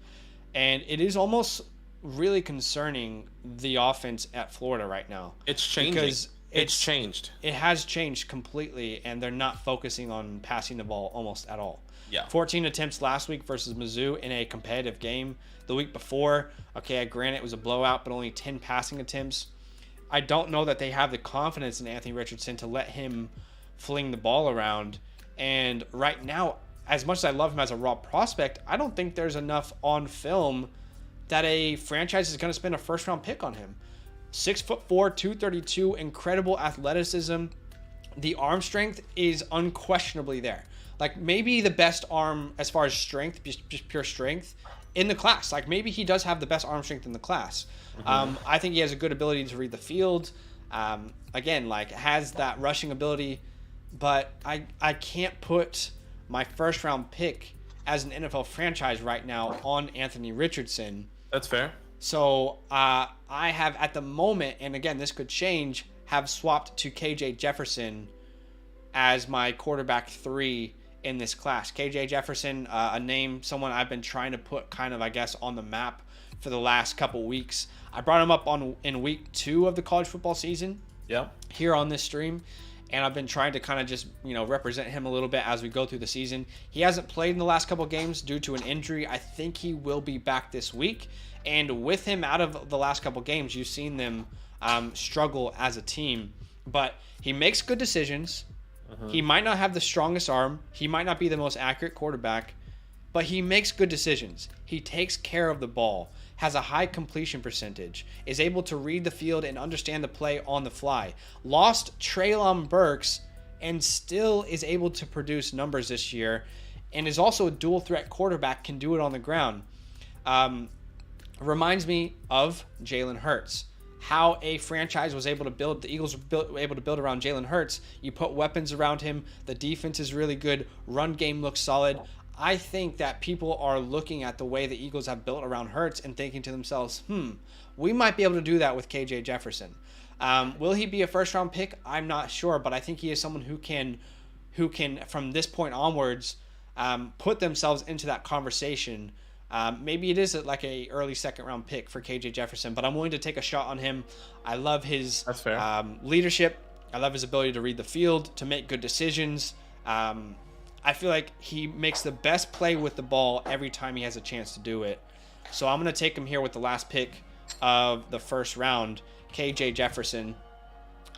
And it is almost really concerning the offense at Florida right now. It's changing. Because it's changed. It has changed completely, and they're not focusing on passing the ball almost at all. Yeah. 14 attempts last week versus Mizzou in a competitive game. The week before, okay, granted it was a blowout, but only 10 passing attempts. I don't know that they have the confidence in Anthony Richardson to let him fling the ball around. And right now, as much as I love him as a raw prospect, I don't think there's enough on film that a franchise is going to spend a first-round pick on him. 6'4", 232, incredible athleticism. The arm strength is unquestionably there. Like, maybe the best arm as far as strength, just pure strength, in the class. Like, maybe he does have the best arm strength in the class. I think he has a good ability to read the field. Again, like, has that rushing ability. But I can't put my first-round pick as an NFL franchise right now on Anthony Richardson. That's fair. So I have at the moment, and again, this could change, have swapped to KJ Jefferson as my quarterback 3 in this class. KJ Jefferson, a name, someone I've been trying to put kind of, I guess, on the map for the last couple weeks. I brought him up in week 2 of the college football season. Yeah. Here on this stream. And I've been trying to kind of just, represent him a little bit as we go through the season. He hasn't played in the last couple games due to an injury. I think he will be back this week. And with him out of the last couple games, you've seen them struggle as a team. But he makes good decisions. He might not have the strongest arm. He might not be the most accurate quarterback. But he makes good decisions. He takes care of the ball, has a high completion percentage, is able to read the field and understand the play on the fly. Lost Treylon Burks and still is able to produce numbers this year, and is also a dual threat quarterback, can do it on the ground. Reminds me of Jalen Hurts. How a franchise was able to build, the Eagles were able to build around Jalen Hurts. You put weapons around him. The defense is really good. Run game looks solid. I think that people are looking at the way the Eagles have built around Hurts and thinking to themselves, we might be able to do that with KJ Jefferson. Will he be a first-round pick? I'm not sure, but I think he is someone who can, from this point onwards, put themselves into that conversation. Maybe it is like a early second-round pick for KJ Jefferson, but I'm willing to take a shot on him. I love his leadership. I love his ability to read the field, to make good decisions. I feel like he makes the best play with the ball every time he has a chance to do it. So I'm going to take him here with the last pick of the first round, KJ Jefferson.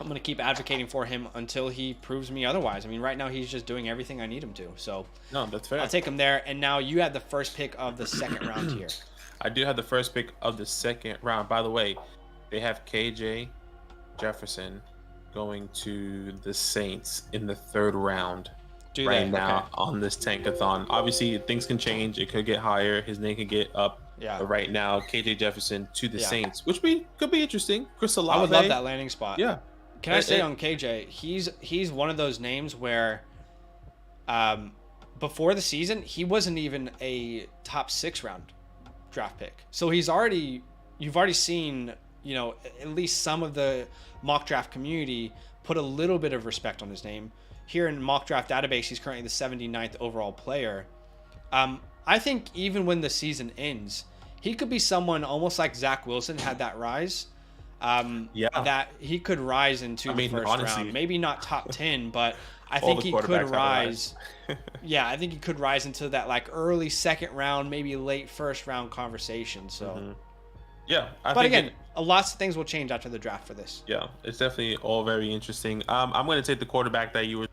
I'm going to keep advocating for him until he proves me otherwise. I mean, right now he's just doing everything I need him to. So no, that's fair. I'll take him there. And now you had the first pick of the second round here. I do have the first pick of the second round. By the way, they have KJ Jefferson going to the Saints in the third round. Now on this tankathon. Obviously, things can change. It could get higher. His name could get up. Yeah. But right now, KJ Jefferson to the Saints, which could be interesting. Chris Olave. I would love that landing spot. Yeah. Can I say on KJ, he's one of those names where, before the season, he wasn't even a top 6 round draft pick. So you've already seen, at least some of the mock draft community put a little bit of respect on his name. Here in mock draft database, he's currently the 79th overall player. I think even when the season ends, he could be someone almost like Zach Wilson had that rise. That he could rise into the first round. Maybe not top 10, but I think he could rise. I think he could rise into that like early second round, maybe late first round conversation. So, lots of things will change after the draft for this. Yeah, it's definitely all very interesting. I'm going to take the quarterback that you were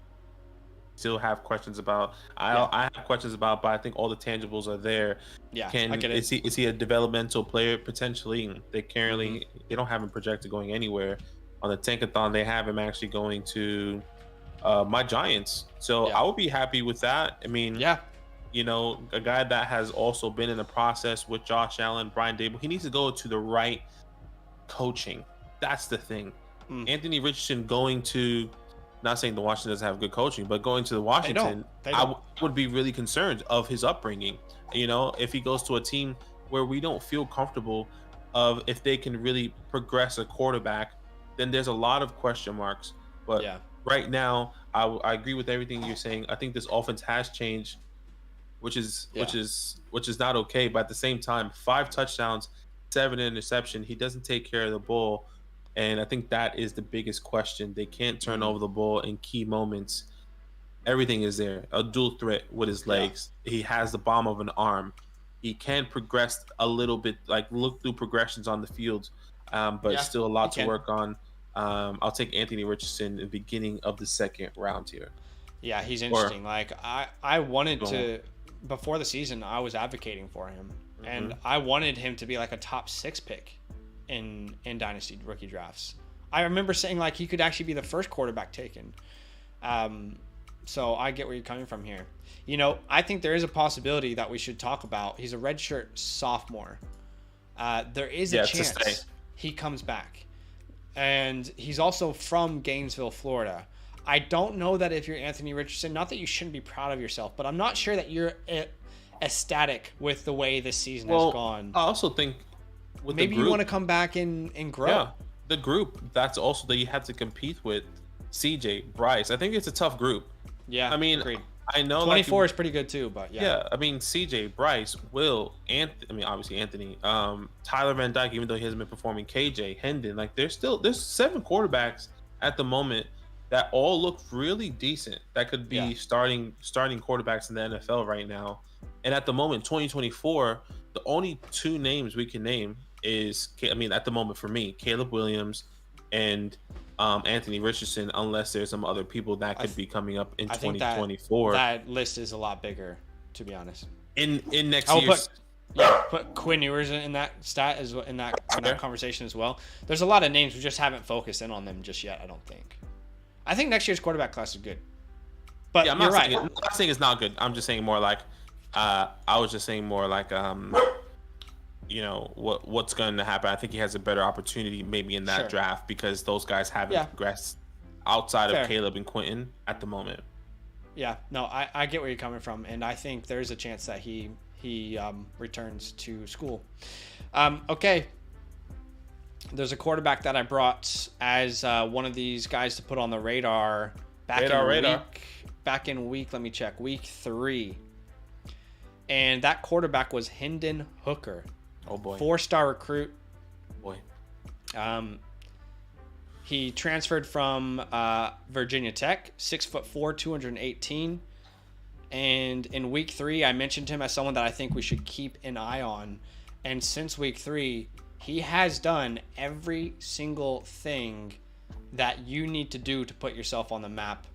still have questions about. I have questions about, but I think all the tangibles are there. Yeah, I get it. Is he a developmental player potentially? They currently they don't have him projected going anywhere. On the Tankathon, they have him actually going to my Giants. So I would be happy with that. I mean, a guy that has also been in the process with Josh Allen, Brian Dable, he needs to go to the right coaching. That's the thing. Anthony Richardson going to, not saying the Washington doesn't have good coaching, but going to the Washington, they don't. I would be really concerned of his upbringing. If he goes to a team where we don't feel comfortable of if they can really progress a quarterback, then there's a lot of question marks. But right now, I agree with everything you're saying. I think this offense has changed, which is not okay. But at the same time, 5 touchdowns, 7 interception. He doesn't take care of the ball. And I think that is the biggest question. They can't turn over the ball in key moments. Everything is there. A dual threat with his legs. He has the bomb of an arm. He can progress a little bit, like look through progressions on the field, but still a lot to work on. I'll take Anthony Richardson in the beginning of the second round here. Yeah, he's interesting. I wanted to, before the season, I was advocating for him. And I wanted him to be like a top 6 pick in Dynasty rookie drafts. I remember saying like he could actually be the first quarterback taken. So I get where you're coming from here. I think there is a possibility that we should talk about. He's a redshirt sophomore. There is a chance he comes back. And he's also from Gainesville, Florida. I don't know that if you're Anthony Richardson, not that you shouldn't be proud of yourself, but I'm not sure that you're ecstatic with the way this season has gone. I also think with maybe the group, you want to come back and grow. Yeah, the group that's also that you have to compete with. CJ, Bryce. I think it's a tough group. Yeah, I mean, agreed. I know 24 is pretty good too, but yeah. I mean, CJ, Bryce, Will, obviously Anthony, Tyler Van Dyke, even though he hasn't been performing, KJ, Hendon, like there's 7 quarterbacks at the moment that all look really decent. That could be starting quarterbacks in the NFL right now. And at the moment, 2024, the only 2 names we can name is, at the moment for me, Caleb Williams and Anthony Richardson, unless there's some other people that could be coming up in 2024. That list is a lot bigger, to be honest. In next year's... Put Quinn Ewers in that stat as well, in that conversation as well. There's a lot of names, we just haven't focused in on them just yet, I don't think. I think next year's quarterback class is good. But I'm you're not right. I'm not saying it's not good. I'm just saying more like I was just saying more like what's going to happen. I think he has a better opportunity maybe in that draft because those guys haven't progressed outside of Caleb and Quentin at the moment. Yeah, no, I get where you're coming from, and I think there's a chance that he returns to school. Okay. There's a quarterback that I brought as one of these guys to put on the radar back in week, let me check, week 3. And that quarterback was Hendon Hooker. Oh boy. 4-star recruit. Boy. He transferred from Virginia Tech, 6'4", 218. And in week 3, I mentioned him as someone that I think we should keep an eye on. And since week 3, he has done every single thing that you need to do to put yourself on the map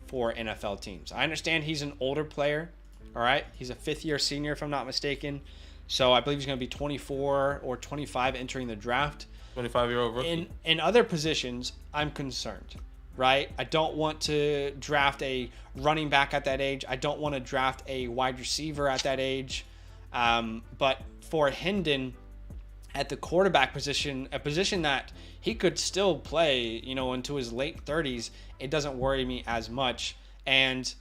for NFL teams. I understand he's an older player. All right. He's a 5th-year senior, if I'm not mistaken. So I believe he's going to be 24 or 25 entering the draft. 25-year-old rookie. In other positions, I'm concerned, right? I don't want to draft a running back at that age. I don't want to draft a wide receiver at that age. But for Hendon, at the quarterback position, a position that he could still play, into his late 30s, it doesn't worry me as much. And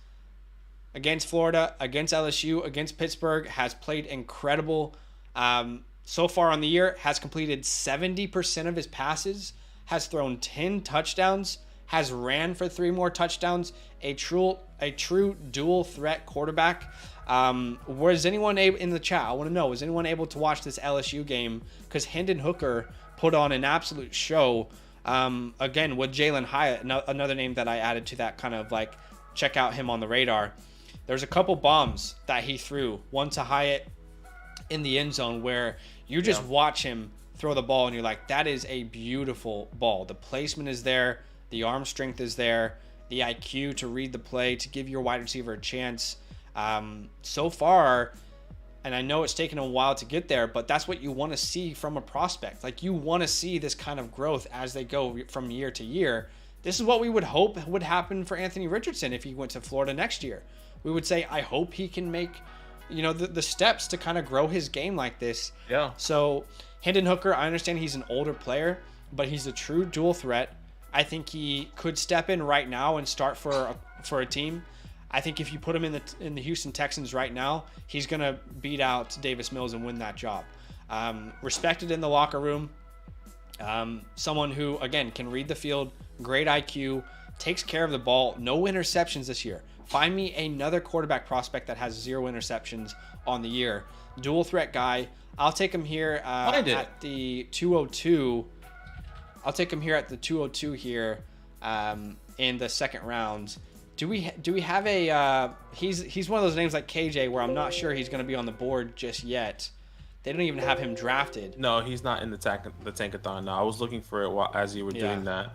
against Florida, against LSU, against Pittsburgh, has played incredible. So far on the year, has completed 70% of his passes, has thrown 10 touchdowns, has ran for 3 more touchdowns. A true dual threat quarterback. Was anyone able in the chat? I want to know, was anyone able to watch this LSU game? Because Hendon Hooker put on an absolute show. Again, with Jalen Hyatt, another name that I added to that kind of like check out him on the radar. There's a couple bombs that he threw. One to Hyatt in the end zone where you just watch him throw the ball and you're like, that is a beautiful ball. The placement is there. The arm strength is there. The IQ to read the play, to give your wide receiver a chance. So far, and I know it's taken a while to get there, but that's what you want to see from a prospect. Like, you want to see this kind of growth as they go from year to year. This is what we would hope would happen for Anthony Richardson if he went to Florida next year. We would say, I hope he can make, the steps to kind of grow his game like this. Yeah. So Hendon Hooker, I understand he's an older player, but he's a true dual threat. I think he could step in right now and start for a team. I think if you put him in the Houston Texans right now, he's going to beat out Davis Mills and win that job. Respected in the locker room. Someone who, again, can read the field, great IQ, takes care of the ball, no interceptions this year. Find me another quarterback prospect that has 0 interceptions on the year. Dual threat guy. I'll take him here at the 202. I'll take him here at the 202 here in the second round. Do we have a he's one of those names like KJ where I'm not sure he's going to be on the board just yet. They don't even have him drafted. No, he's not in the tankathon. No, I was looking for it as you were doing that.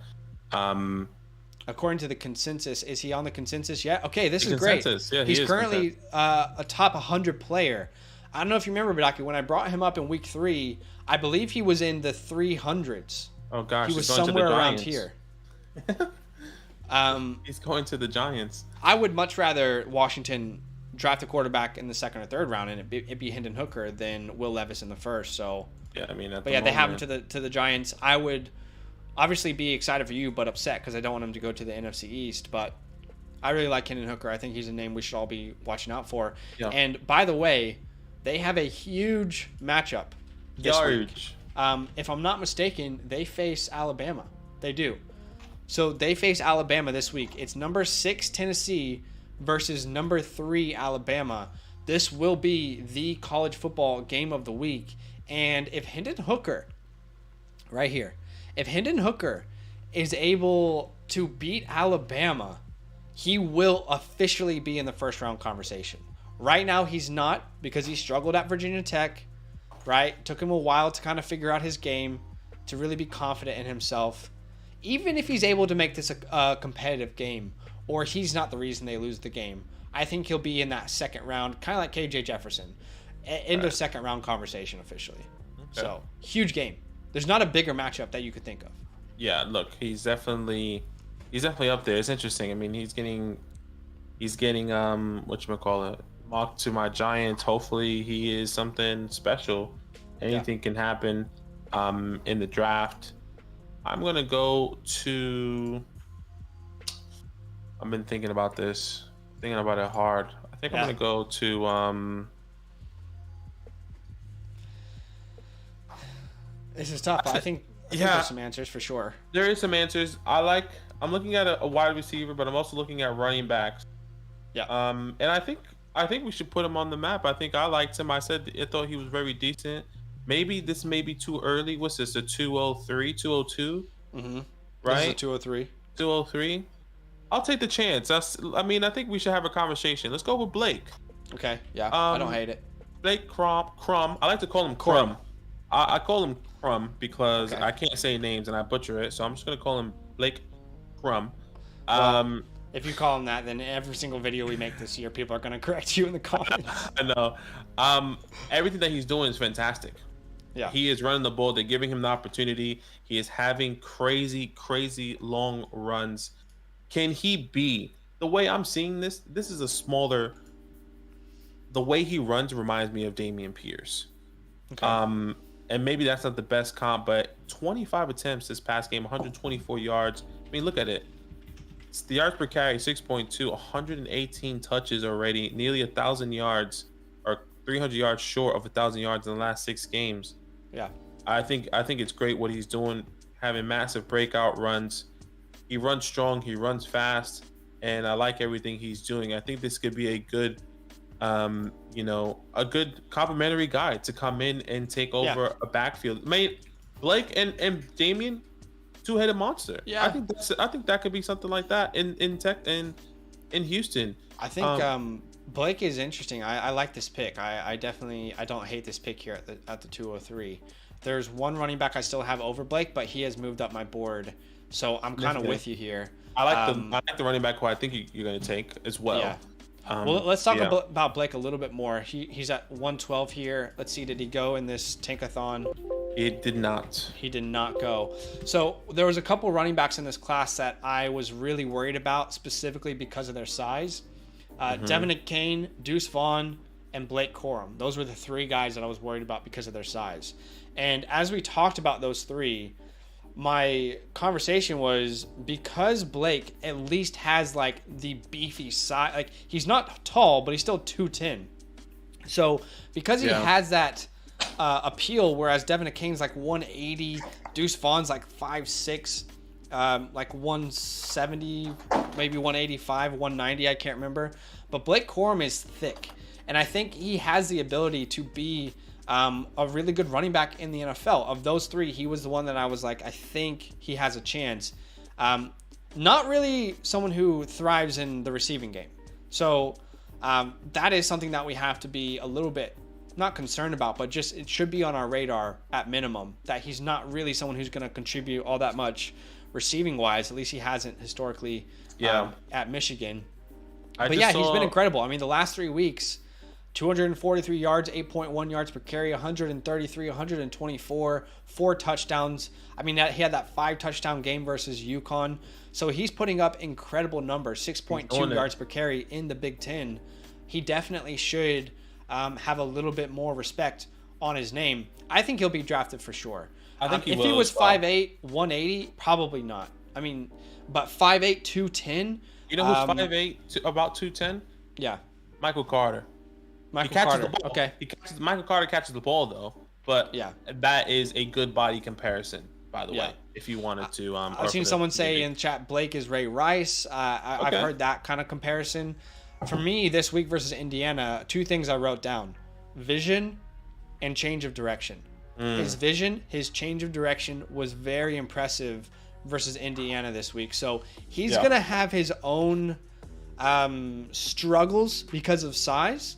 According to the consensus, is he on the consensus yet? Okay, this is great. Yeah, he's currently a top 100 player. I don't know if you remember, Badake, when I brought him up in week 3, I believe he was in the 300s. Oh gosh, he was somewhere around here. He's going to the Giants. I would much rather Washington draft a quarterback in the 2nd or 3rd round and it be Hendon Hooker than Will Levis in the 1st. So yeah, I mean, they have him to the Giants. I would obviously be excited for you, but upset because I don't want him to go to the NFC East. But I really like Hendon Hooker. I think he's a name we should all be watching out for. Yeah. And by the way, they have a huge matchup this week. If I'm not mistaken, they face Alabama. They do. So they face Alabama this week. It's number 6 Tennessee versus number 3 Alabama. This will be the college football game of the week. And if Hendon Hooker, right here, if Hendon Hooker is able to beat Alabama, he will officially be in the first round conversation. Right now, he's not because he struggled at Virginia Tech, right? Took him a while to kind of figure out his game, to really be confident in himself. Even if he's able to make this a competitive game, or he's not the reason they lose the game, I think he'll be in that second round, kind of like KJ Jefferson, end of second round conversation officially. Okay. So, huge game. There's not a bigger matchup that you could think of. Yeah, look, he's definitely up there. It's interesting. I mean, he's getting whatchamacallit, mocked to my Giants. Hopefully he is something special. Anything can happen in the draft. I'm going to go to... I've been thinking about this. Thinking about it hard. I think I'm going to go to... This is tough. I think there's some answers for sure. There is some answers. I'm looking at a wide receiver, but I'm also looking at running backs. Yeah. And I think we should put him on the map. I think I liked him. I thought he was very decent. Maybe this may be too early. What's this? A 203, 202? Mm-hmm. Right? This is a 203. 203. I'll take the chance. I think we should have a conversation. Let's go with Blake. Okay. Yeah. I don't hate it. Blake Crumb. I like to call him Crumb. I call him Crumb because I can't say names and I butcher it. So I'm just gonna call him Blake Crumb. Well, if you call him that, then every single video we make this year, people are gonna correct you in the comments. I know. Everything that he's doing is fantastic. Yeah. He is running the ball. They're giving him the opportunity. He is having crazy, crazy long runs. Can he be, the way I'm seeing this is a smaller, the way he runs reminds me of Dameon Pierce. Okay. And maybe that's not the best comp, but 25 attempts this past game, 124 yards. I mean, look at it. the yards per carry 6.2, 118 touches already, nearly 1,000 yards, or 300 yards short of 1,000 yards in the last 6 games. Yeah. I think it's great what he's doing, having massive breakout runs. He runs strong, he runs fast, and I like everything he's doing. I think this could be a good, a good complimentary guy to come in and take over a backfield. I mean, Blake and Damian, two-headed monster. Yeah. I think that could be something like that in Houston. I think Blake is interesting. I like this pick. I don't hate this pick here at the 203. There's one running back I still have over Blake, but he has moved up my board, so I'm kind of with you here. I like the running back who I think you're going to take as well. Yeah. Well, let's talk about Blake a little bit more. He's at 112 here. Let's see, did he go in this tankathon? He did not. He did not go. So there was a couple running backs in this class that I was really worried about, specifically because of their size. Devin Kane, Deuce Vaughn, and Blake Corum. Those were the three guys that I was worried about because of their size. And as we talked about those three, my conversation was, because Blake at least has like the beefy side, like he's not tall, but he's still 210. So because he has that appeal, whereas Devin Kane's like 180, Deuce Vaughn's like 5'6", like 170, maybe 185, 190, I can't remember. But Blake Corum is thick, and I think he has the ability to be a really good running back in the NFL. Of those three, he was the one that I was like, I think he has a chance. Not really someone who thrives in the receiving game. So that is something that we have to be a little bit not concerned about, but just it should be on our radar at minimum, that he's not really someone who's going to contribute all that much receiving wise. At least he hasn't historically at Michigan. But yeah, he's been incredible. I mean, the last 3 weeks, 243 yards, 8.1 yards per carry, 133, 124, 4 touchdowns. I mean, he had that 5 touchdown game versus UConn. So he's putting up incredible numbers, 6.2 yards per carry in the Big Ten. He definitely should have a little bit more respect on his name. I think he'll be drafted for sure. I think if he was 5'8", 180, probably not. I mean, but 5'8", 210. You know who's 5'8", about 210? Yeah. Michael Carter. Michael Carter. Okay. Michael Carter catches the ball though, but that is a good body comparison, by the way. If you wanted to, I've seen someone say in chat, Blake is Ray Rice. I've heard that kind of comparison. For me, this week versus Indiana, 2 things I wrote down: vision and change of direction. His vision, his change of direction was very impressive versus Indiana this week. So he's gonna have his own struggles because of size.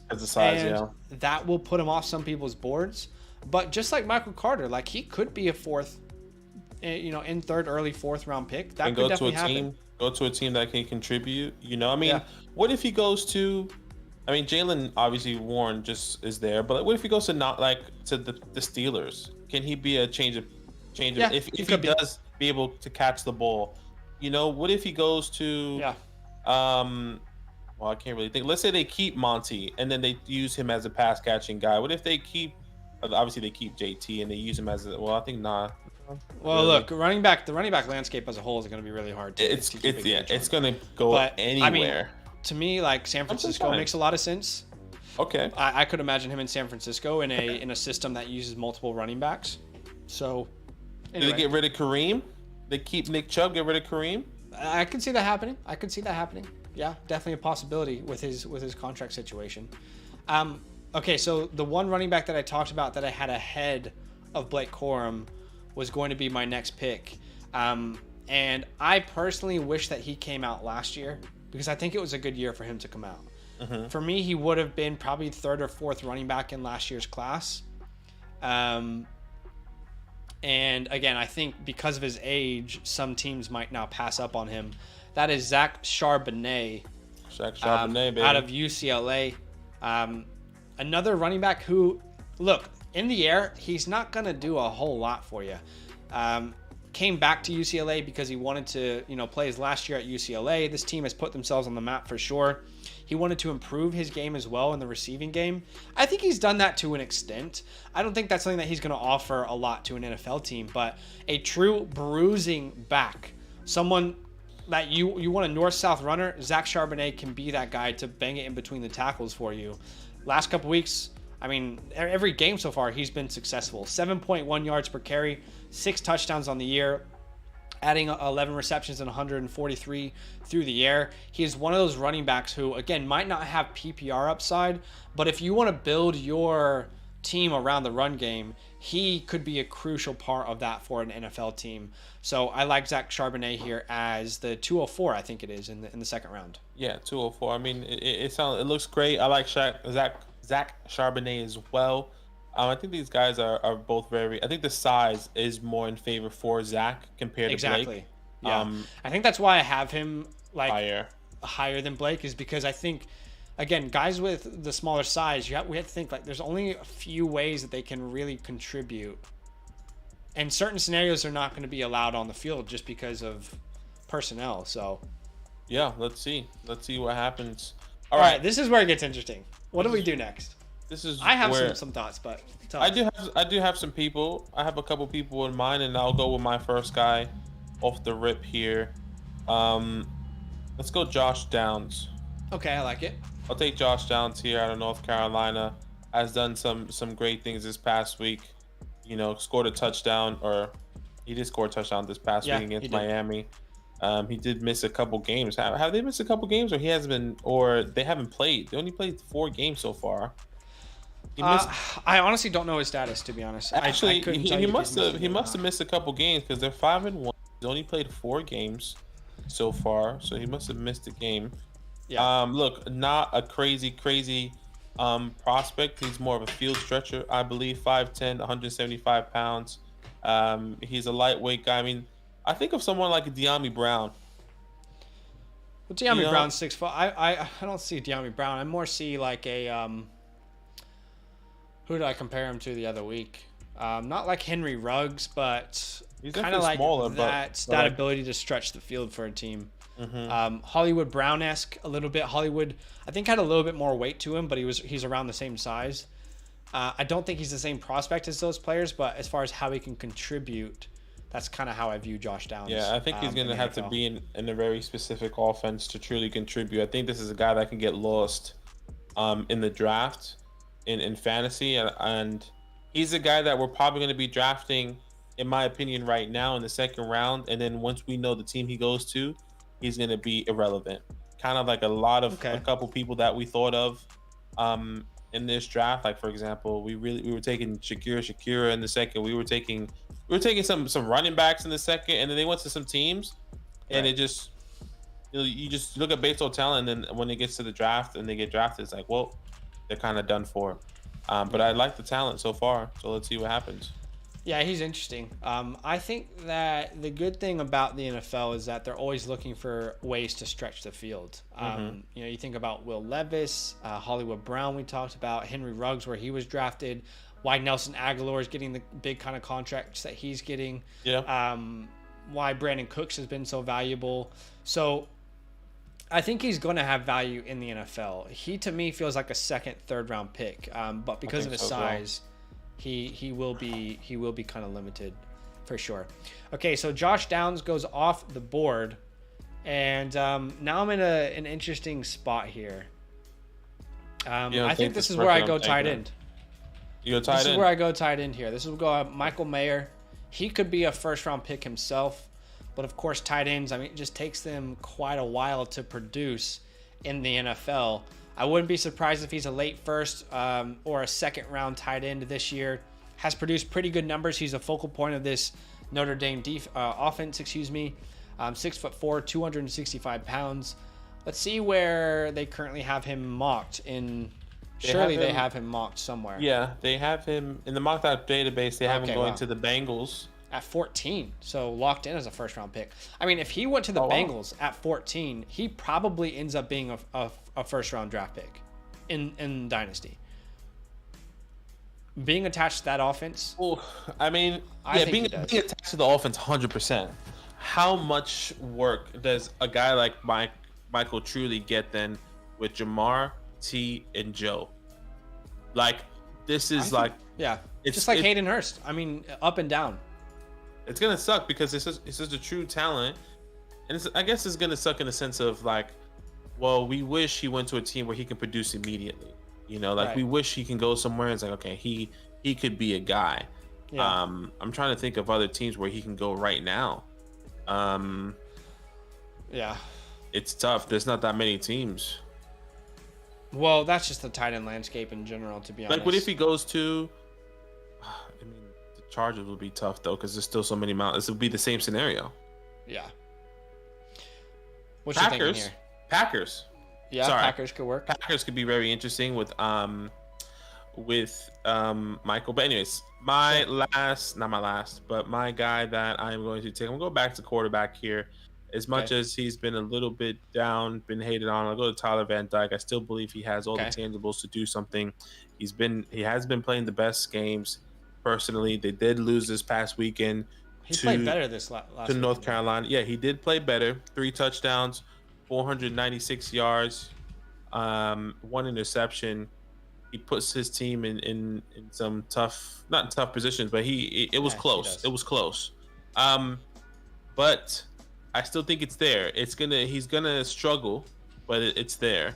That will put him off some people's boards. But just like Michael Carter, like he could be a fourth, in third, early 4th round pick. That could definitely happen. Go to a team that can contribute. I mean, what if he goes to? I mean, Jalen obviously Warren just is there, but what if he goes to the Steelers? Can he be a change of if he does be able to catch the ball? What if he goes to? Well, I can't really think. Let's say they keep Monty and then they use him as a pass catching guy. What if they keep? Obviously, they keep JT and they use him as I think not. Well, look, the running back landscape as a whole is going to be really hard. It's going to go anywhere. I mean, to me, like San Francisco makes a lot of sense. Okay. I could imagine him in San Francisco in a system that uses multiple running backs. So, anyway. Do they get rid of Kareem? They keep Nick Chubb, get rid of Kareem? I can see that happening. Yeah, definitely a possibility with his contract situation. Okay, so the one running back that I talked about that I had ahead of Blake Corum was going to be my next pick. And I personally wish that he came out last year because I think it was a good year for him to come out. For me, he would have been probably 3rd or 4th running back in last year's class. And again, I think because of his age, some teams might now pass up on him. That is Zach Charbonnet, baby. Out of UCLA. Another running back who, look, in the air, he's not going to do a whole lot for you. Came back to UCLA because he wanted to, play his last year at UCLA. This team has put themselves on the map for sure. He wanted to improve his game as well in the receiving game. I think he's done that to an extent. I don't think that's something that he's going to offer a lot to an NFL team, but a true bruising back, someone that you want a north-south runner, Zach Charbonnet can be that guy to bang it in between the tackles for you. Last couple weeks, I mean, every game so far, he's been successful. 7.1 yards per carry, 6 touchdowns on the year, adding 11 receptions and 143 through the air. He is one of those running backs who, again, might not have PPR upside, but if you want to build your team around the run game, he could be a crucial part of that for an NFL team. So I like Zach Charbonnet here as the 204, I think it is, in the second round. Yeah, 204. I mean, it looks great. I like Zach Charbonnet as well. I think these guys are both very. I think the size is more in favor for Zach compared to Blake. Yeah, I think that's why I have him like higher than Blake, is because I think, again, guys with the smaller size, we have to think like there's only a few ways that they can really contribute, and certain scenarios are not going to be allowed on the field just because of personnel. So, yeah, let's see what happens. All right, this is where it gets interesting. What do we do next? I have some thoughts, but I do have some people. I have a couple people in mind, and I'll go with my first guy off the rip here. Let's go Josh Downs. Okay, I like it. I'll take Josh Downs here out of North Carolina. Has done some great things this past week. You know, scored a touchdown, or he did score a touchdown this past week against Miami. He did miss a couple games. Have they missed a couple games, or he hasn't been, or they haven't played? They only played 4 games so far. I honestly don't know his status, to be honest. Actually, he must have missed a couple games because they're 5-1. He's only played 4 games so far, so he must have missed a game. Yeah. Look, not a crazy prospect. He's more of a field stretcher, I believe. 5'10", 175 pounds. He's a lightweight guy. I mean, I think of someone like De'Ami Brown. Well, De'Ami Brown's 6'4". I don't see De'Ami Brown. I more see like a who did I compare him to the other week? Not like Henry Ruggs, but kind of like smaller, that ability to stretch the field for a team. Mm-hmm. Hollywood Brown-esque a little bit. Hollywood, I think, had a little bit more weight to him, but he's around the same size. I don't think he's the same prospect as those players, but as far as how he can contribute, that's kind of how I view Josh Downs. Yeah, I think he's going to have to be in a very specific offense to truly contribute. I think this is a guy that can get lost in the draft. In fantasy, and he's a guy that we're probably going to be drafting, in my opinion, right now in the second round. And then once we know the team he goes to, he's going to be irrelevant. Kind of like a couple people that we thought of in this draft. Like, for example, we were taking Shakira in the second. We were taking some running backs in the second, and then they went to some teams, and it just you just look at based on talent, and then when it gets to the draft and they get drafted, it's like, well, they're kind of done for. But I like the talent so far, so let's see what happens. Yeah, he's interesting. I think that the good thing about the NFL is that they're always looking for ways to stretch the field. You think about Will Levis, Hollywood Brown we talked about, Henry Ruggs where he was drafted, why Nelson Aguilar is getting the big kind of contracts that he's getting, why Brandon Cooks has been so valuable. So I think he's going to have value in the NFL. He, to me, feels like a second, third round pick. But because of his size, he will be kind of limited for sure. Okay, so Josh Downs goes off the board, and now I'm in an interesting spot here. I think this is where I go tight end. You go tight end? This is where I go tight end here. This will go Michael Mayer. He could be a first round pick himself. But of course, tight ends, I mean, it just takes them quite a while to produce in the NFL. I wouldn't be surprised if he's a late first or a second round tight end this year. Has produced pretty good numbers. He's a focal point of this Notre Dame offense, 6'4", 265 pounds. Let's see where they currently have him mocked in. Surely they have him mocked somewhere. Yeah, they have him in the mock draft database. They have him going to the Bengals. At 14, so locked in as a first-round pick. I mean, if he went to the Bengals at 14, he probably ends up being a first-round draft pick in Dynasty. Being attached to that offense. Well, I mean, being attached to the offense 100%. How much work does a guy like Michael truly get then with Jamar, T, and Joe? Like, this is it's just like Hayden Hurst. I mean, up and down. It's gonna suck because it's just a true talent, I guess it's gonna suck in the sense of like, well, we wish he went to a team where he can produce immediately. You know, like Right. we wish he can go somewhere and it's like, okay, he could be a guy. Yeah. I'm trying to think of other teams where he can go right now. Yeah. It's tough. There's not that many teams. Well, that's just the tight end landscape in general, to be honest. Like, what if he goes to? I mean, the Chargers would be tough though, because there's still so many mountains. It would be the same scenario. Yeah. What you thinking Packers. here? Packers. Yeah, Sorry. Packers could work. Packers could be very interesting with Michael. But anyways, my guy that I'm going to take. I'm going to go back to quarterback here. As much as he's been a little bit down, been hated on, I'll go to Tyler Van Dyke. I still believe he has all the tangibles to do something. He has been playing the best games. Personally, they did lose this past weekend. He played better this last to North weekend. Carolina. Yeah, he did play better. 3 touchdowns, 496 yards, 1 interception. He puts his team in some not tough positions, but it was close. It was close. But I still think it's there. He's gonna struggle, but it's there,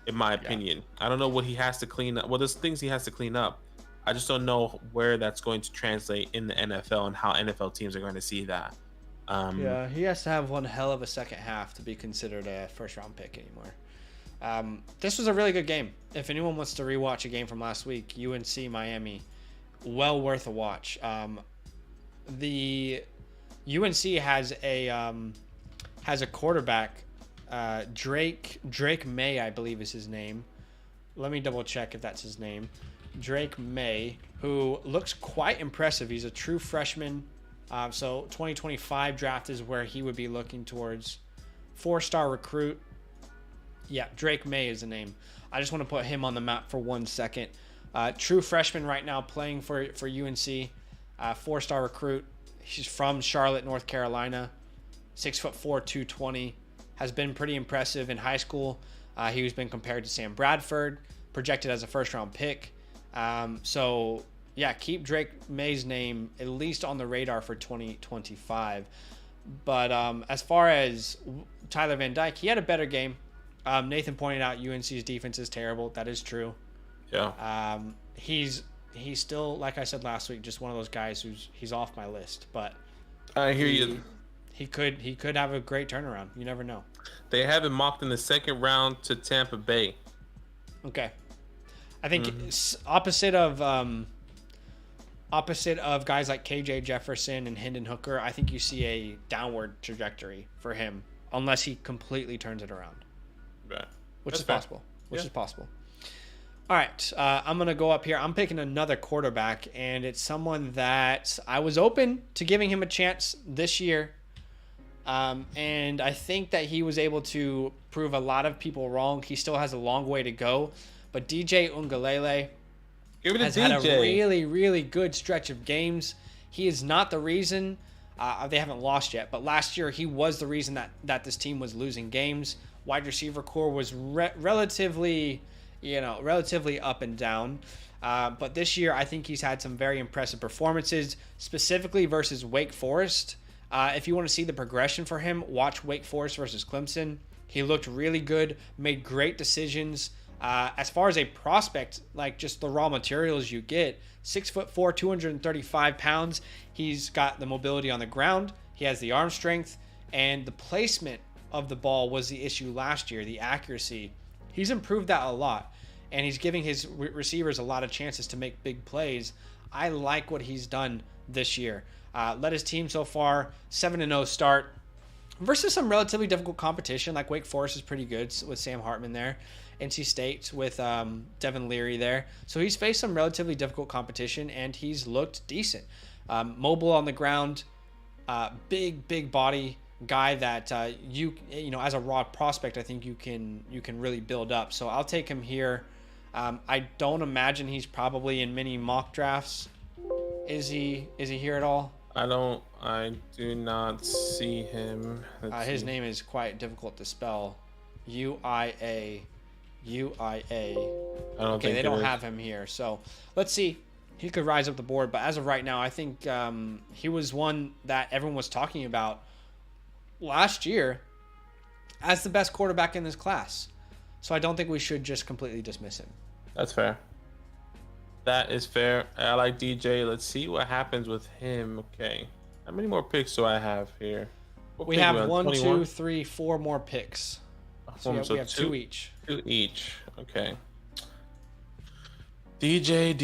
in my opinion. I don't know what he has to clean up. Well, there's things he has to clean up. I just don't know where that's going to translate in the NFL and how NFL teams are going to see that. Yeah, he has to have one hell of a second half to be considered a first-round pick anymore. This was a really good game. If anyone wants to rewatch a game from last week, UNC Miami, well worth a watch. The UNC has a quarterback, Drake May, I believe is his name. Let me double check if that's his name. Drake May, who looks quite impressive. He's a true freshman. So 2025 draft is where he would be looking towards. 4-star recruit. Yeah, Drake May is the name. I just want to put him on the map for 1 second. True freshman right now playing for UNC. 4-star recruit. He's from Charlotte, North Carolina. 6'4", 220. Has been pretty impressive in high school. He was been compared to Sam Bradford, projected as a first-round pick. So yeah, keep Drake May's name at least on the radar for 2025. But as far as Tyler Van Dyke, he had a better game. Nathan pointed out UNC's defense is terrible. That is true. Yeah. He's still, like I said last week, just one of those guys he's off my list. But I hear you. He could have a great turnaround. You never know. They have him mocked in the second round to Tampa Bay. Okay. I think opposite of guys like KJ Jefferson and Hendon Hooker, I think you see a downward trajectory for him unless he completely turns it around. Right. Which is possible. All right. I'm going to go up here. I'm picking another quarterback, and it's someone that I was open to giving him a chance this year. And I think that he was able to prove a lot of people wrong. He still has a long way to go. But DJ Ungalele has had a really, really good stretch of games. He is not the reason they haven't lost yet. But last year, he was the reason that this team was losing games. Wide receiver core was relatively up and down. But this year, I think he's had some very impressive performances, specifically versus Wake Forest. If you want to see the progression for him, watch Wake Forest versus Clemson. He looked really good, made great decisions. As far as a prospect, like just the raw materials you get, 6'4", 235 pounds. He's got the mobility on the ground. He has the arm strength, and the placement of the ball was the issue last year, the accuracy. He's improved that a lot, and he's giving his receivers a lot of chances to make big plays. I like what he's done this year. Led his team so far, 7-0 start versus some relatively difficult competition. Like Wake Forest is pretty good with Sam Hartman there. NC State with Devin Leary there. So he's faced some relatively difficult competition, and he's looked decent. Mobile on the ground, big body guy that you know as a raw prospect, I think you can really build up. So I'll take him here. I don't imagine he's probably in many mock drafts. Is he here at all? I do not see him. His name is quite difficult to spell. UIA. Okay, they don't have him here. So let's see. He could rise up the board, but as of right now, I think he was one that everyone was talking about last year as the best quarterback in this class. So I don't think we should just completely dismiss him. That's fair. That is fair. I like DJ. Let's see what happens with him. Okay. How many more picks do I have here? We have 1, 2, 3, 4 more picks. So we have 2 each. 2 each. Okay. DJ.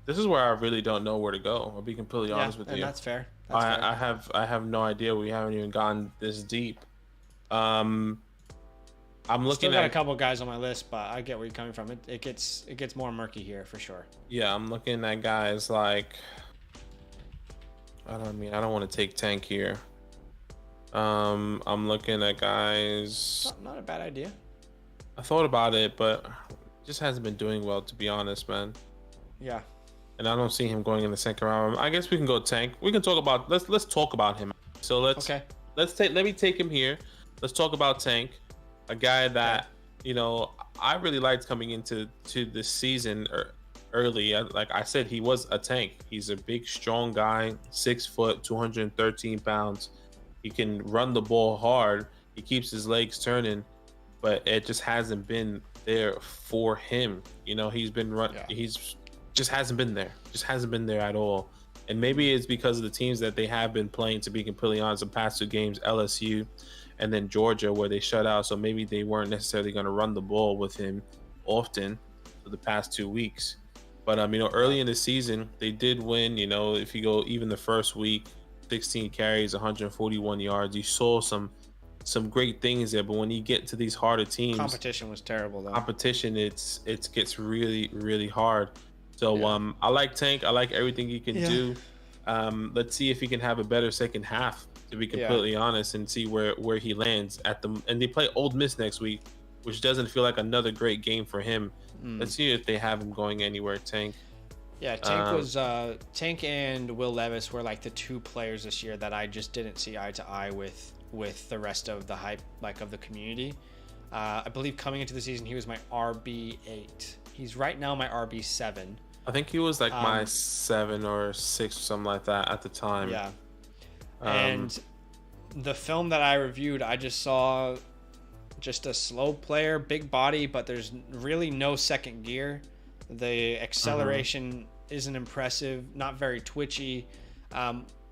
This is where I really don't know where to go. I'll be completely honest with you. That's fair. I have no idea. We haven't even gone this deep. I'm looking Still got at a couple guys on my list, but I get where you're coming from. It gets more murky here for sure. Yeah, I'm looking at guys like I don't want to take Tank here. I'm looking at guys. Not a bad idea. I thought about it, but just hasn't been doing well, to be honest, man. Yeah. And I don't see him going in the second round. I guess we can go Tank. We can talk about let's talk about him. So let me take him here. Let's talk about Tank, a guy that I really liked coming into this season early. Like I said, he was a tank. He's a big, strong guy, 6 foot, 213 pounds. He can run the ball hard. He keeps his legs turning, but it just hasn't been there for him. He's been he's just hasn't been there. Just hasn't been there at all. And maybe it's because of the teams that they have been playing, to be completely honest, the past 2 games, LSU and then Georgia, where they shut out. So maybe they weren't necessarily going to run the ball with him often for the past 2 weeks. But early in the season, they did win. If you go even the first week, 16 carries, 141 yards. You saw some great things there. But when you get to these harder teams, competition was terrible though. Competition, it gets really, really hard. So I like Tank. I like everything he can do. Let's see if he can have a better second half, to be completely honest, and see where he lands and they play Ole Miss next week, which doesn't feel like another great game for him. Let's see if they have him going anywhere. Tank. Yeah, Tank and Will Levis were like the 2 players this year that I just didn't see eye to eye with the rest of the hype, like, of the community. I believe coming into the season he was my RB8. He's right now my RB7. I think he was like my 7 or 6 or something like that at the time. Yeah. And the film that I reviewed, I just saw just a slow player, big body, but there's really no second gear. The acceleration isn't impressive, not very twitchy.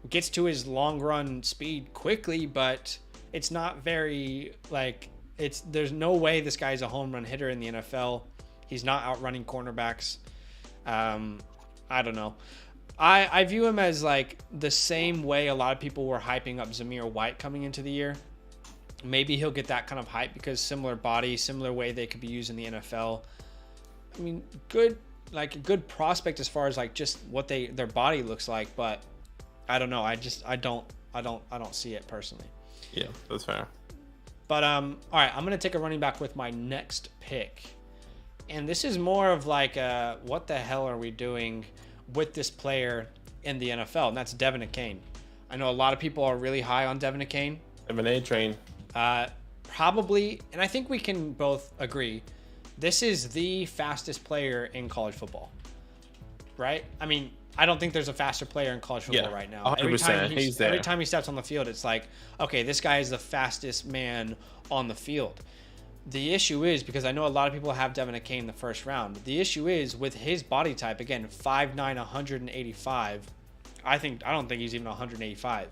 Gets to his long run speed quickly, but it's not very there's no way this guy's a home run hitter in the NFL. He's not outrunning cornerbacks. I don't know. I view him as like the same way a lot of people were hyping up Zamir White coming into the year. Maybe he'll get that kind of hype because similar body, similar way they could be used in the NFL. I mean, good prospect as far as like just what their body looks like, but I don't know. I don't see it personally. Yeah, that's fair. But all right, I'm gonna take a running back with my next pick, and this is more of like what the hell are we doing with this player in the NFL? And that's Devin Akane. I know a lot of people are really high on Devin Akane. M&A train. Probably, and I think we can both agree, this is the fastest player in college football, right? I mean, I don't think there's a faster player in college football right now. 100%. Every time he steps on the field, it's like, okay, this guy is the fastest man on the field. The issue is, because I know a lot of people have Devin Akane in the first round, the issue is with his body type, again, 5'9", 185. I don't think he's even 185.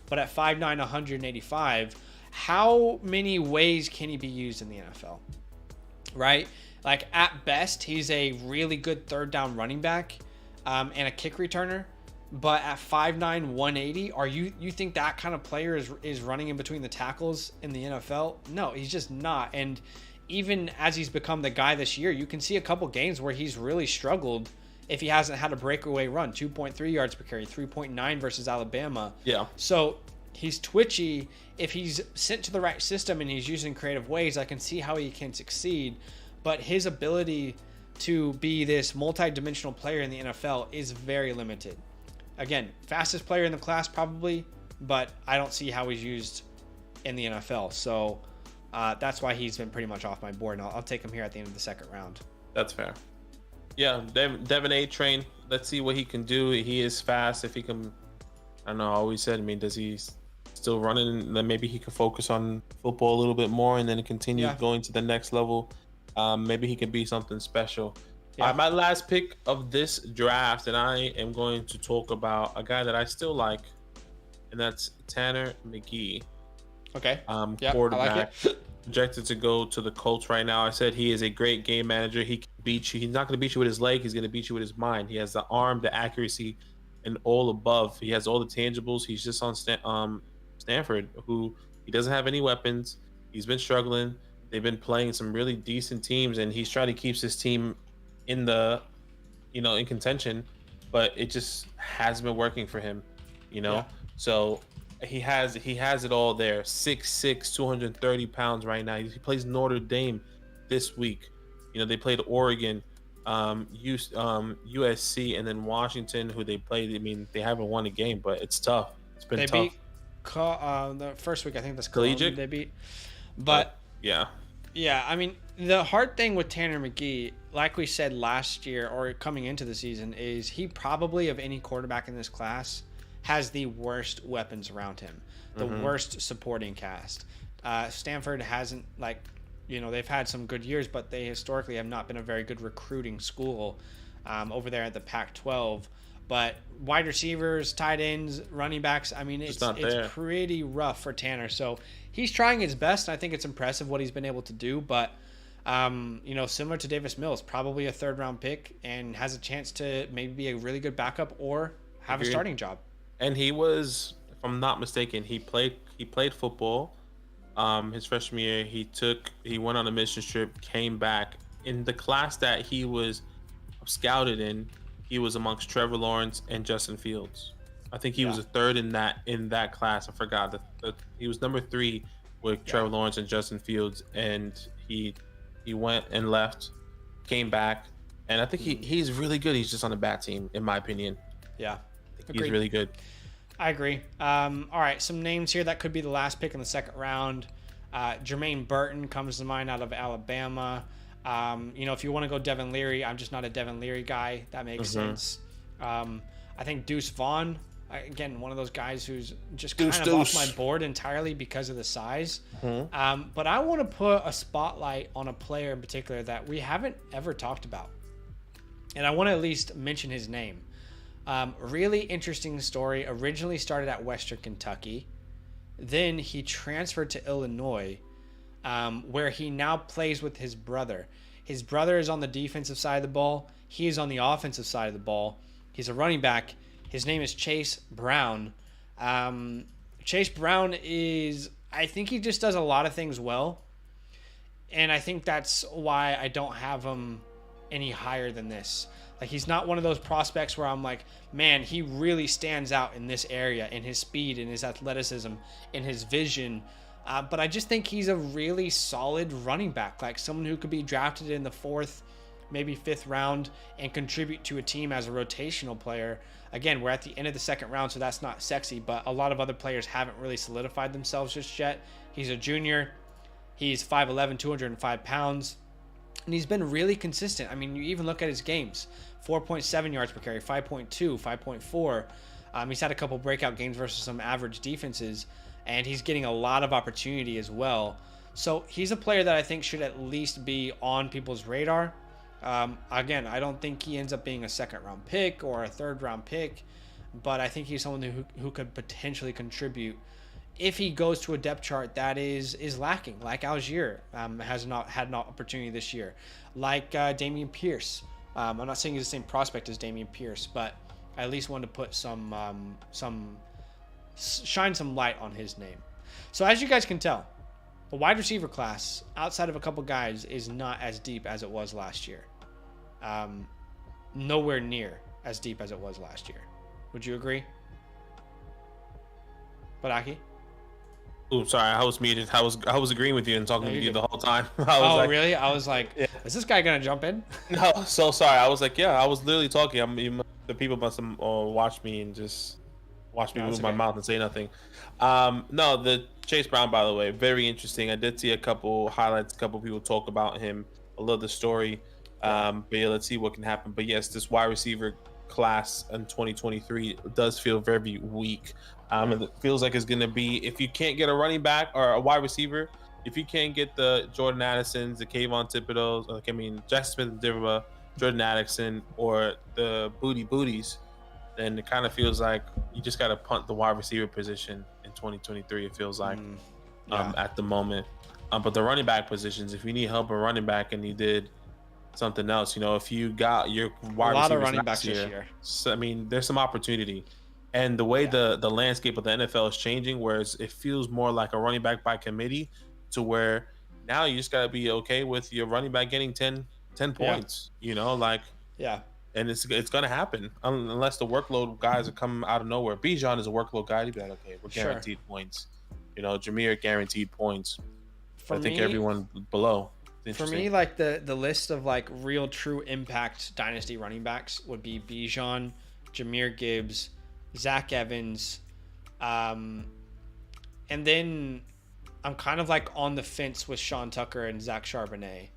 But at 5'9", 185, how many ways can he be used in the NFL? Right? Like, at best, he's a really good third down running back and a kick returner. But at 5'9", 180, you think that kind of player is running in between the tackles in the NFL? No, he's just not. And even as he's become the guy this year, you can see a couple games where he's really struggled if he hasn't had a breakaway run. 2.3 yards per carry, 3.9 versus Alabama. Yeah. So he's twitchy. If he's sent to the right system and he's using creative ways, I can see how he can succeed. But his ability to be this multi-dimensional player in the NFL is very limited. Again, fastest player in the class probably, but I don't see how he's used in the NFL. So that's why he's been pretty much off my board. And I'll take him here at the end of the second round. That's fair. Yeah, Devin A. train. Let's see what he can do. He is fast. If he can I don't know. I always said, I mean, does he still running? Then maybe he could focus on football a little bit more and then continue Yeah. going to the next level. Maybe he can be something special. Yeah. My last pick of this draft, and I am going to talk about a guy that I still like, and that's Tanner McGee. Okay. Yeah, Quarterback. I like it. Projected to go to the Colts right now. I said he is a great game manager. He can beat you. He's not going to beat you with his leg. He's going to beat you with his mind. He has the arm, the accuracy, and all above. He has all the tangibles. He's just on Stanford, who he doesn't have any weapons. He's been struggling. They've been playing some really decent teams, and he's trying to keep his team in the, in contention, but it just hasn't been working for him, Yeah. So he has it all there. 6'6", 230 pounds right now. He plays Notre Dame this week. They played Oregon, USC, and then Washington, who they played. I mean, they haven't won a game, but it's tough. It's been tough. They beat the first week. I think that's Collegiate. They beat, but yeah. I mean, the hard thing with Tanner McGee, like we said last year or coming into the season, is he probably, of any quarterback in this class, has the worst weapons around him, the worst supporting cast. Stanford hasn't, they've had some good years, but they historically have not been a very good recruiting school over there at the Pac-12. But wide receivers, tight ends, running backs, I mean, it's pretty rough for Tanner. So he's trying his best. I think it's impressive what he's been able to do. But, similar to Davis Mills, probably a third-round pick and has a chance to maybe be a really good backup or have a starting job. And he was, if I'm not mistaken, he played football. His freshman year, he went on a mission trip, came back. In the class that he was scouted in, he was amongst Trevor Lawrence and Justin Fields. I think he was a third in that class. I forgot that he was number 3 with Trevor Lawrence and Justin Fields, and he went and left, came back, and I think he's really good. He's just on a bad team, in my opinion. Yeah. He's really good. I agree. All right, some names here that could be the last pick in the second round. Jermaine Burton comes to mind out of Alabama. If you want to go Devin Leary, I'm just not a Devin Leary guy. That makes sense. I think Deuce Vaughn, again, one of those guys who's just kind of off my board entirely because of the size. But I want to put a spotlight on a player in particular that we haven't ever talked about. And I want to at least mention his name. Really interesting story. Originally started at Western Kentucky. Then he transferred to Illinois, where he now plays with his brother. His brother is on the defensive side of the ball. He is on the offensive side of the ball. He's a running back. His name is Chase Brown. Chase Brown I think he just does a lot of things well. And I think that's why I don't have him any higher than this. He's not one of those prospects where I'm like, man, he really stands out in this area, in his speed, in his athleticism, in his vision. But I just think he's a really solid running back, like someone who could be drafted in the 4th, maybe 5th round and contribute to a team as a rotational player. Again, we're at the end of the 2nd round, so that's not sexy, but a lot of other players haven't really solidified themselves just yet. He's a junior. He's 5'11", 205 pounds. And he's been really consistent. I mean, you even look at his games. 4.7 yards per carry, 5.2, 5.4. He's had a couple breakout games versus some average defenses, and he's getting a lot of opportunity as well. So he's a player that I think should at least be on people's radar. Again, I don't think he ends up being a 2nd-round pick or a 3rd-round pick, but I think he's someone who could potentially contribute if he goes to a depth chart that is lacking, like Algier has not had an opportunity this year, like Dameon Pierce. I'm not saying he's the same prospect as Dameon Pierce, but I at least wanted to put shine some light on his name. So as you guys can tell, the wide receiver class, outside of a couple guys, is not as deep as it was last year. Nowhere near as deep as it was last year. Would you agree? Badake? Oh, sorry, I was muted. I was agreeing with you and talking to you the whole time. Really? I was like, is this guy gonna jump in? No, so sorry. I was like, I was literally talking. The people must have watched me and just watched me move my mouth and say nothing. No, the Chase Brown, by the way, very interesting. I did see a couple highlights, a couple people talk about him. I love the story. But let's see what can happen. But yes, this wide receiver class in 2023 does feel very weak. And it feels like it's going to be, if you can't get a running back or a wide receiver, if you can't get the Jordan Addisons, the Kayvon Thibodeaux, Jackson Smith-Njigba, Jordan Addison, or the Booties, then it kind of feels like you just got to punt the wide receiver position in 2023. It feels like at the moment. But the running back positions, if you need help at running back and you did something else, if you got your wide a lot of receivers running backs this year. So, there's some opportunity. And the way the landscape of the NFL is changing, whereas it feels more like a running back by committee, to where now you just got to be okay with your running back getting 10 points, and it's going to happen unless the workload guys are coming out of nowhere. Bijan is a workload guy. He'd be like, okay, we're guaranteed points. Jameer guaranteed points. I think everyone below. For me, like the list of like real true impact dynasty running backs would be Bijan, Jameer Gibbs, Zach Evans, and then I'm kind of like on the fence with Sean Tucker and Zach Charbonnet.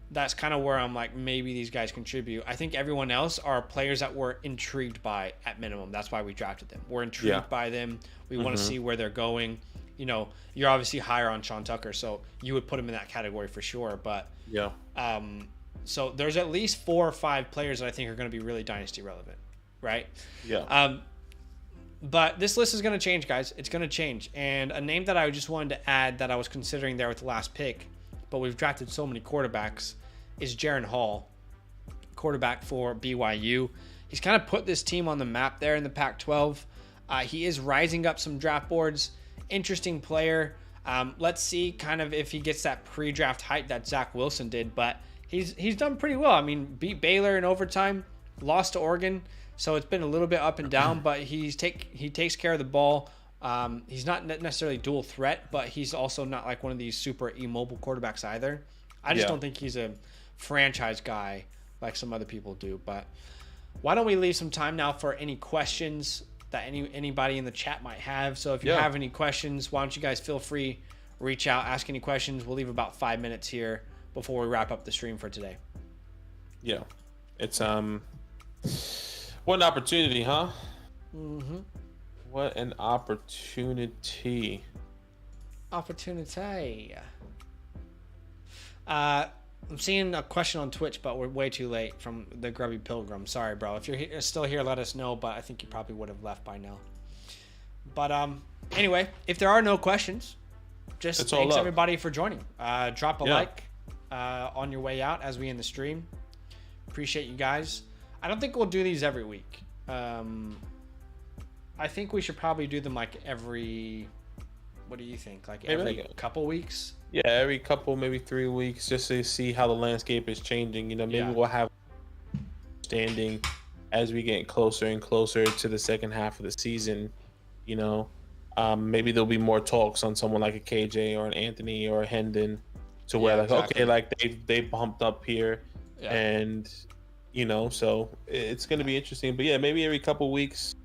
That's kind of where I'm like, maybe these guys contribute. I think everyone else are players that we're intrigued by at minimum. That's why we drafted them. We're intrigued by them. We want to see where they're going. You're obviously higher on Sean Tucker, so you would put him in that category for sure. But so there's at least 4 or 5 players that I think are going to be really dynasty relevant, right? Yeah. But this list is going to change, guys. It's going to change. And a name that I just wanted to add that I was considering there with the last pick, but we've drafted so many quarterbacks, is Jaren Hall, quarterback for BYU. He's kind of put this team on the map there in the Pac-12. He is rising up some draft boards. Interesting player. Let's see kind of if he gets that pre-draft hype that Zach Wilson did, but he's done pretty well. Beat Baylor in overtime, lost to Oregon, so it's been a little bit up and down, but he takes care of the ball. He's not necessarily dual threat, but he's also not like one of these super immobile quarterbacks either. I just don't think he's a franchise guy like some other people do. But why don't we leave some time now for any questions that anybody in the chat might have. So if you have any questions, why don't you guys feel free, reach out, ask any questions. We'll leave about 5 minutes here before we wrap up the stream for today. Yeah. It's what an opportunity, huh? Mm-hmm. What an opportunity. I'm seeing a question on Twitch, but we're way too late, from the Grubby Pilgrim. Sorry, bro. If you're still here, let us know, but I think you probably would have left by now. But anyway, if there are no questions, just thanks everybody for joining. Drop a like on your way out as we end the stream. Appreciate you guys. I don't think we'll do these every week. I think we should probably do them like every... What do you think? Like every couple weeks? Yeah, every couple, maybe 3 weeks, just to see how the landscape is changing. Maybe we'll have standing as we get closer and closer to the second half of the season. Maybe there'll be more talks on someone like a KJ or an Anthony or a Hendon, to where okay, like they bumped up here, and so it's gonna be interesting. But yeah, maybe every couple weeks.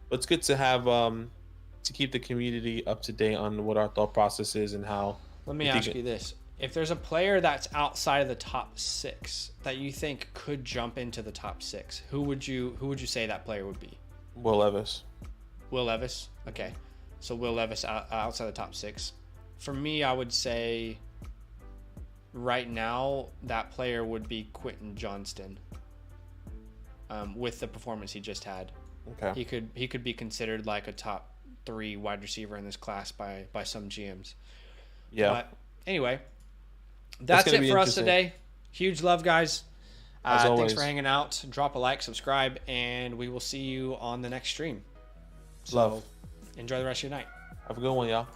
But it's good to have to keep the community up to date on what our thought process is and how. Let me ask you this. If there's a player that's outside of the top 6 that you think could jump into the top 6, who would you say that player would be? Will Levis. Will Levis? Okay. So Will Levis outside the top 6. For me, I would say right now that player would be Quentin Johnston. With the performance he just had. Okay. He could be considered like a top 3 wide receiver in this class by some GMs. Yeah. But anyway, that's it for us today. Huge love, guys. Thanks for hanging out. Drop a like, subscribe, and we will see you on the next stream. So, enjoy the rest of your night. Have a good one, y'all.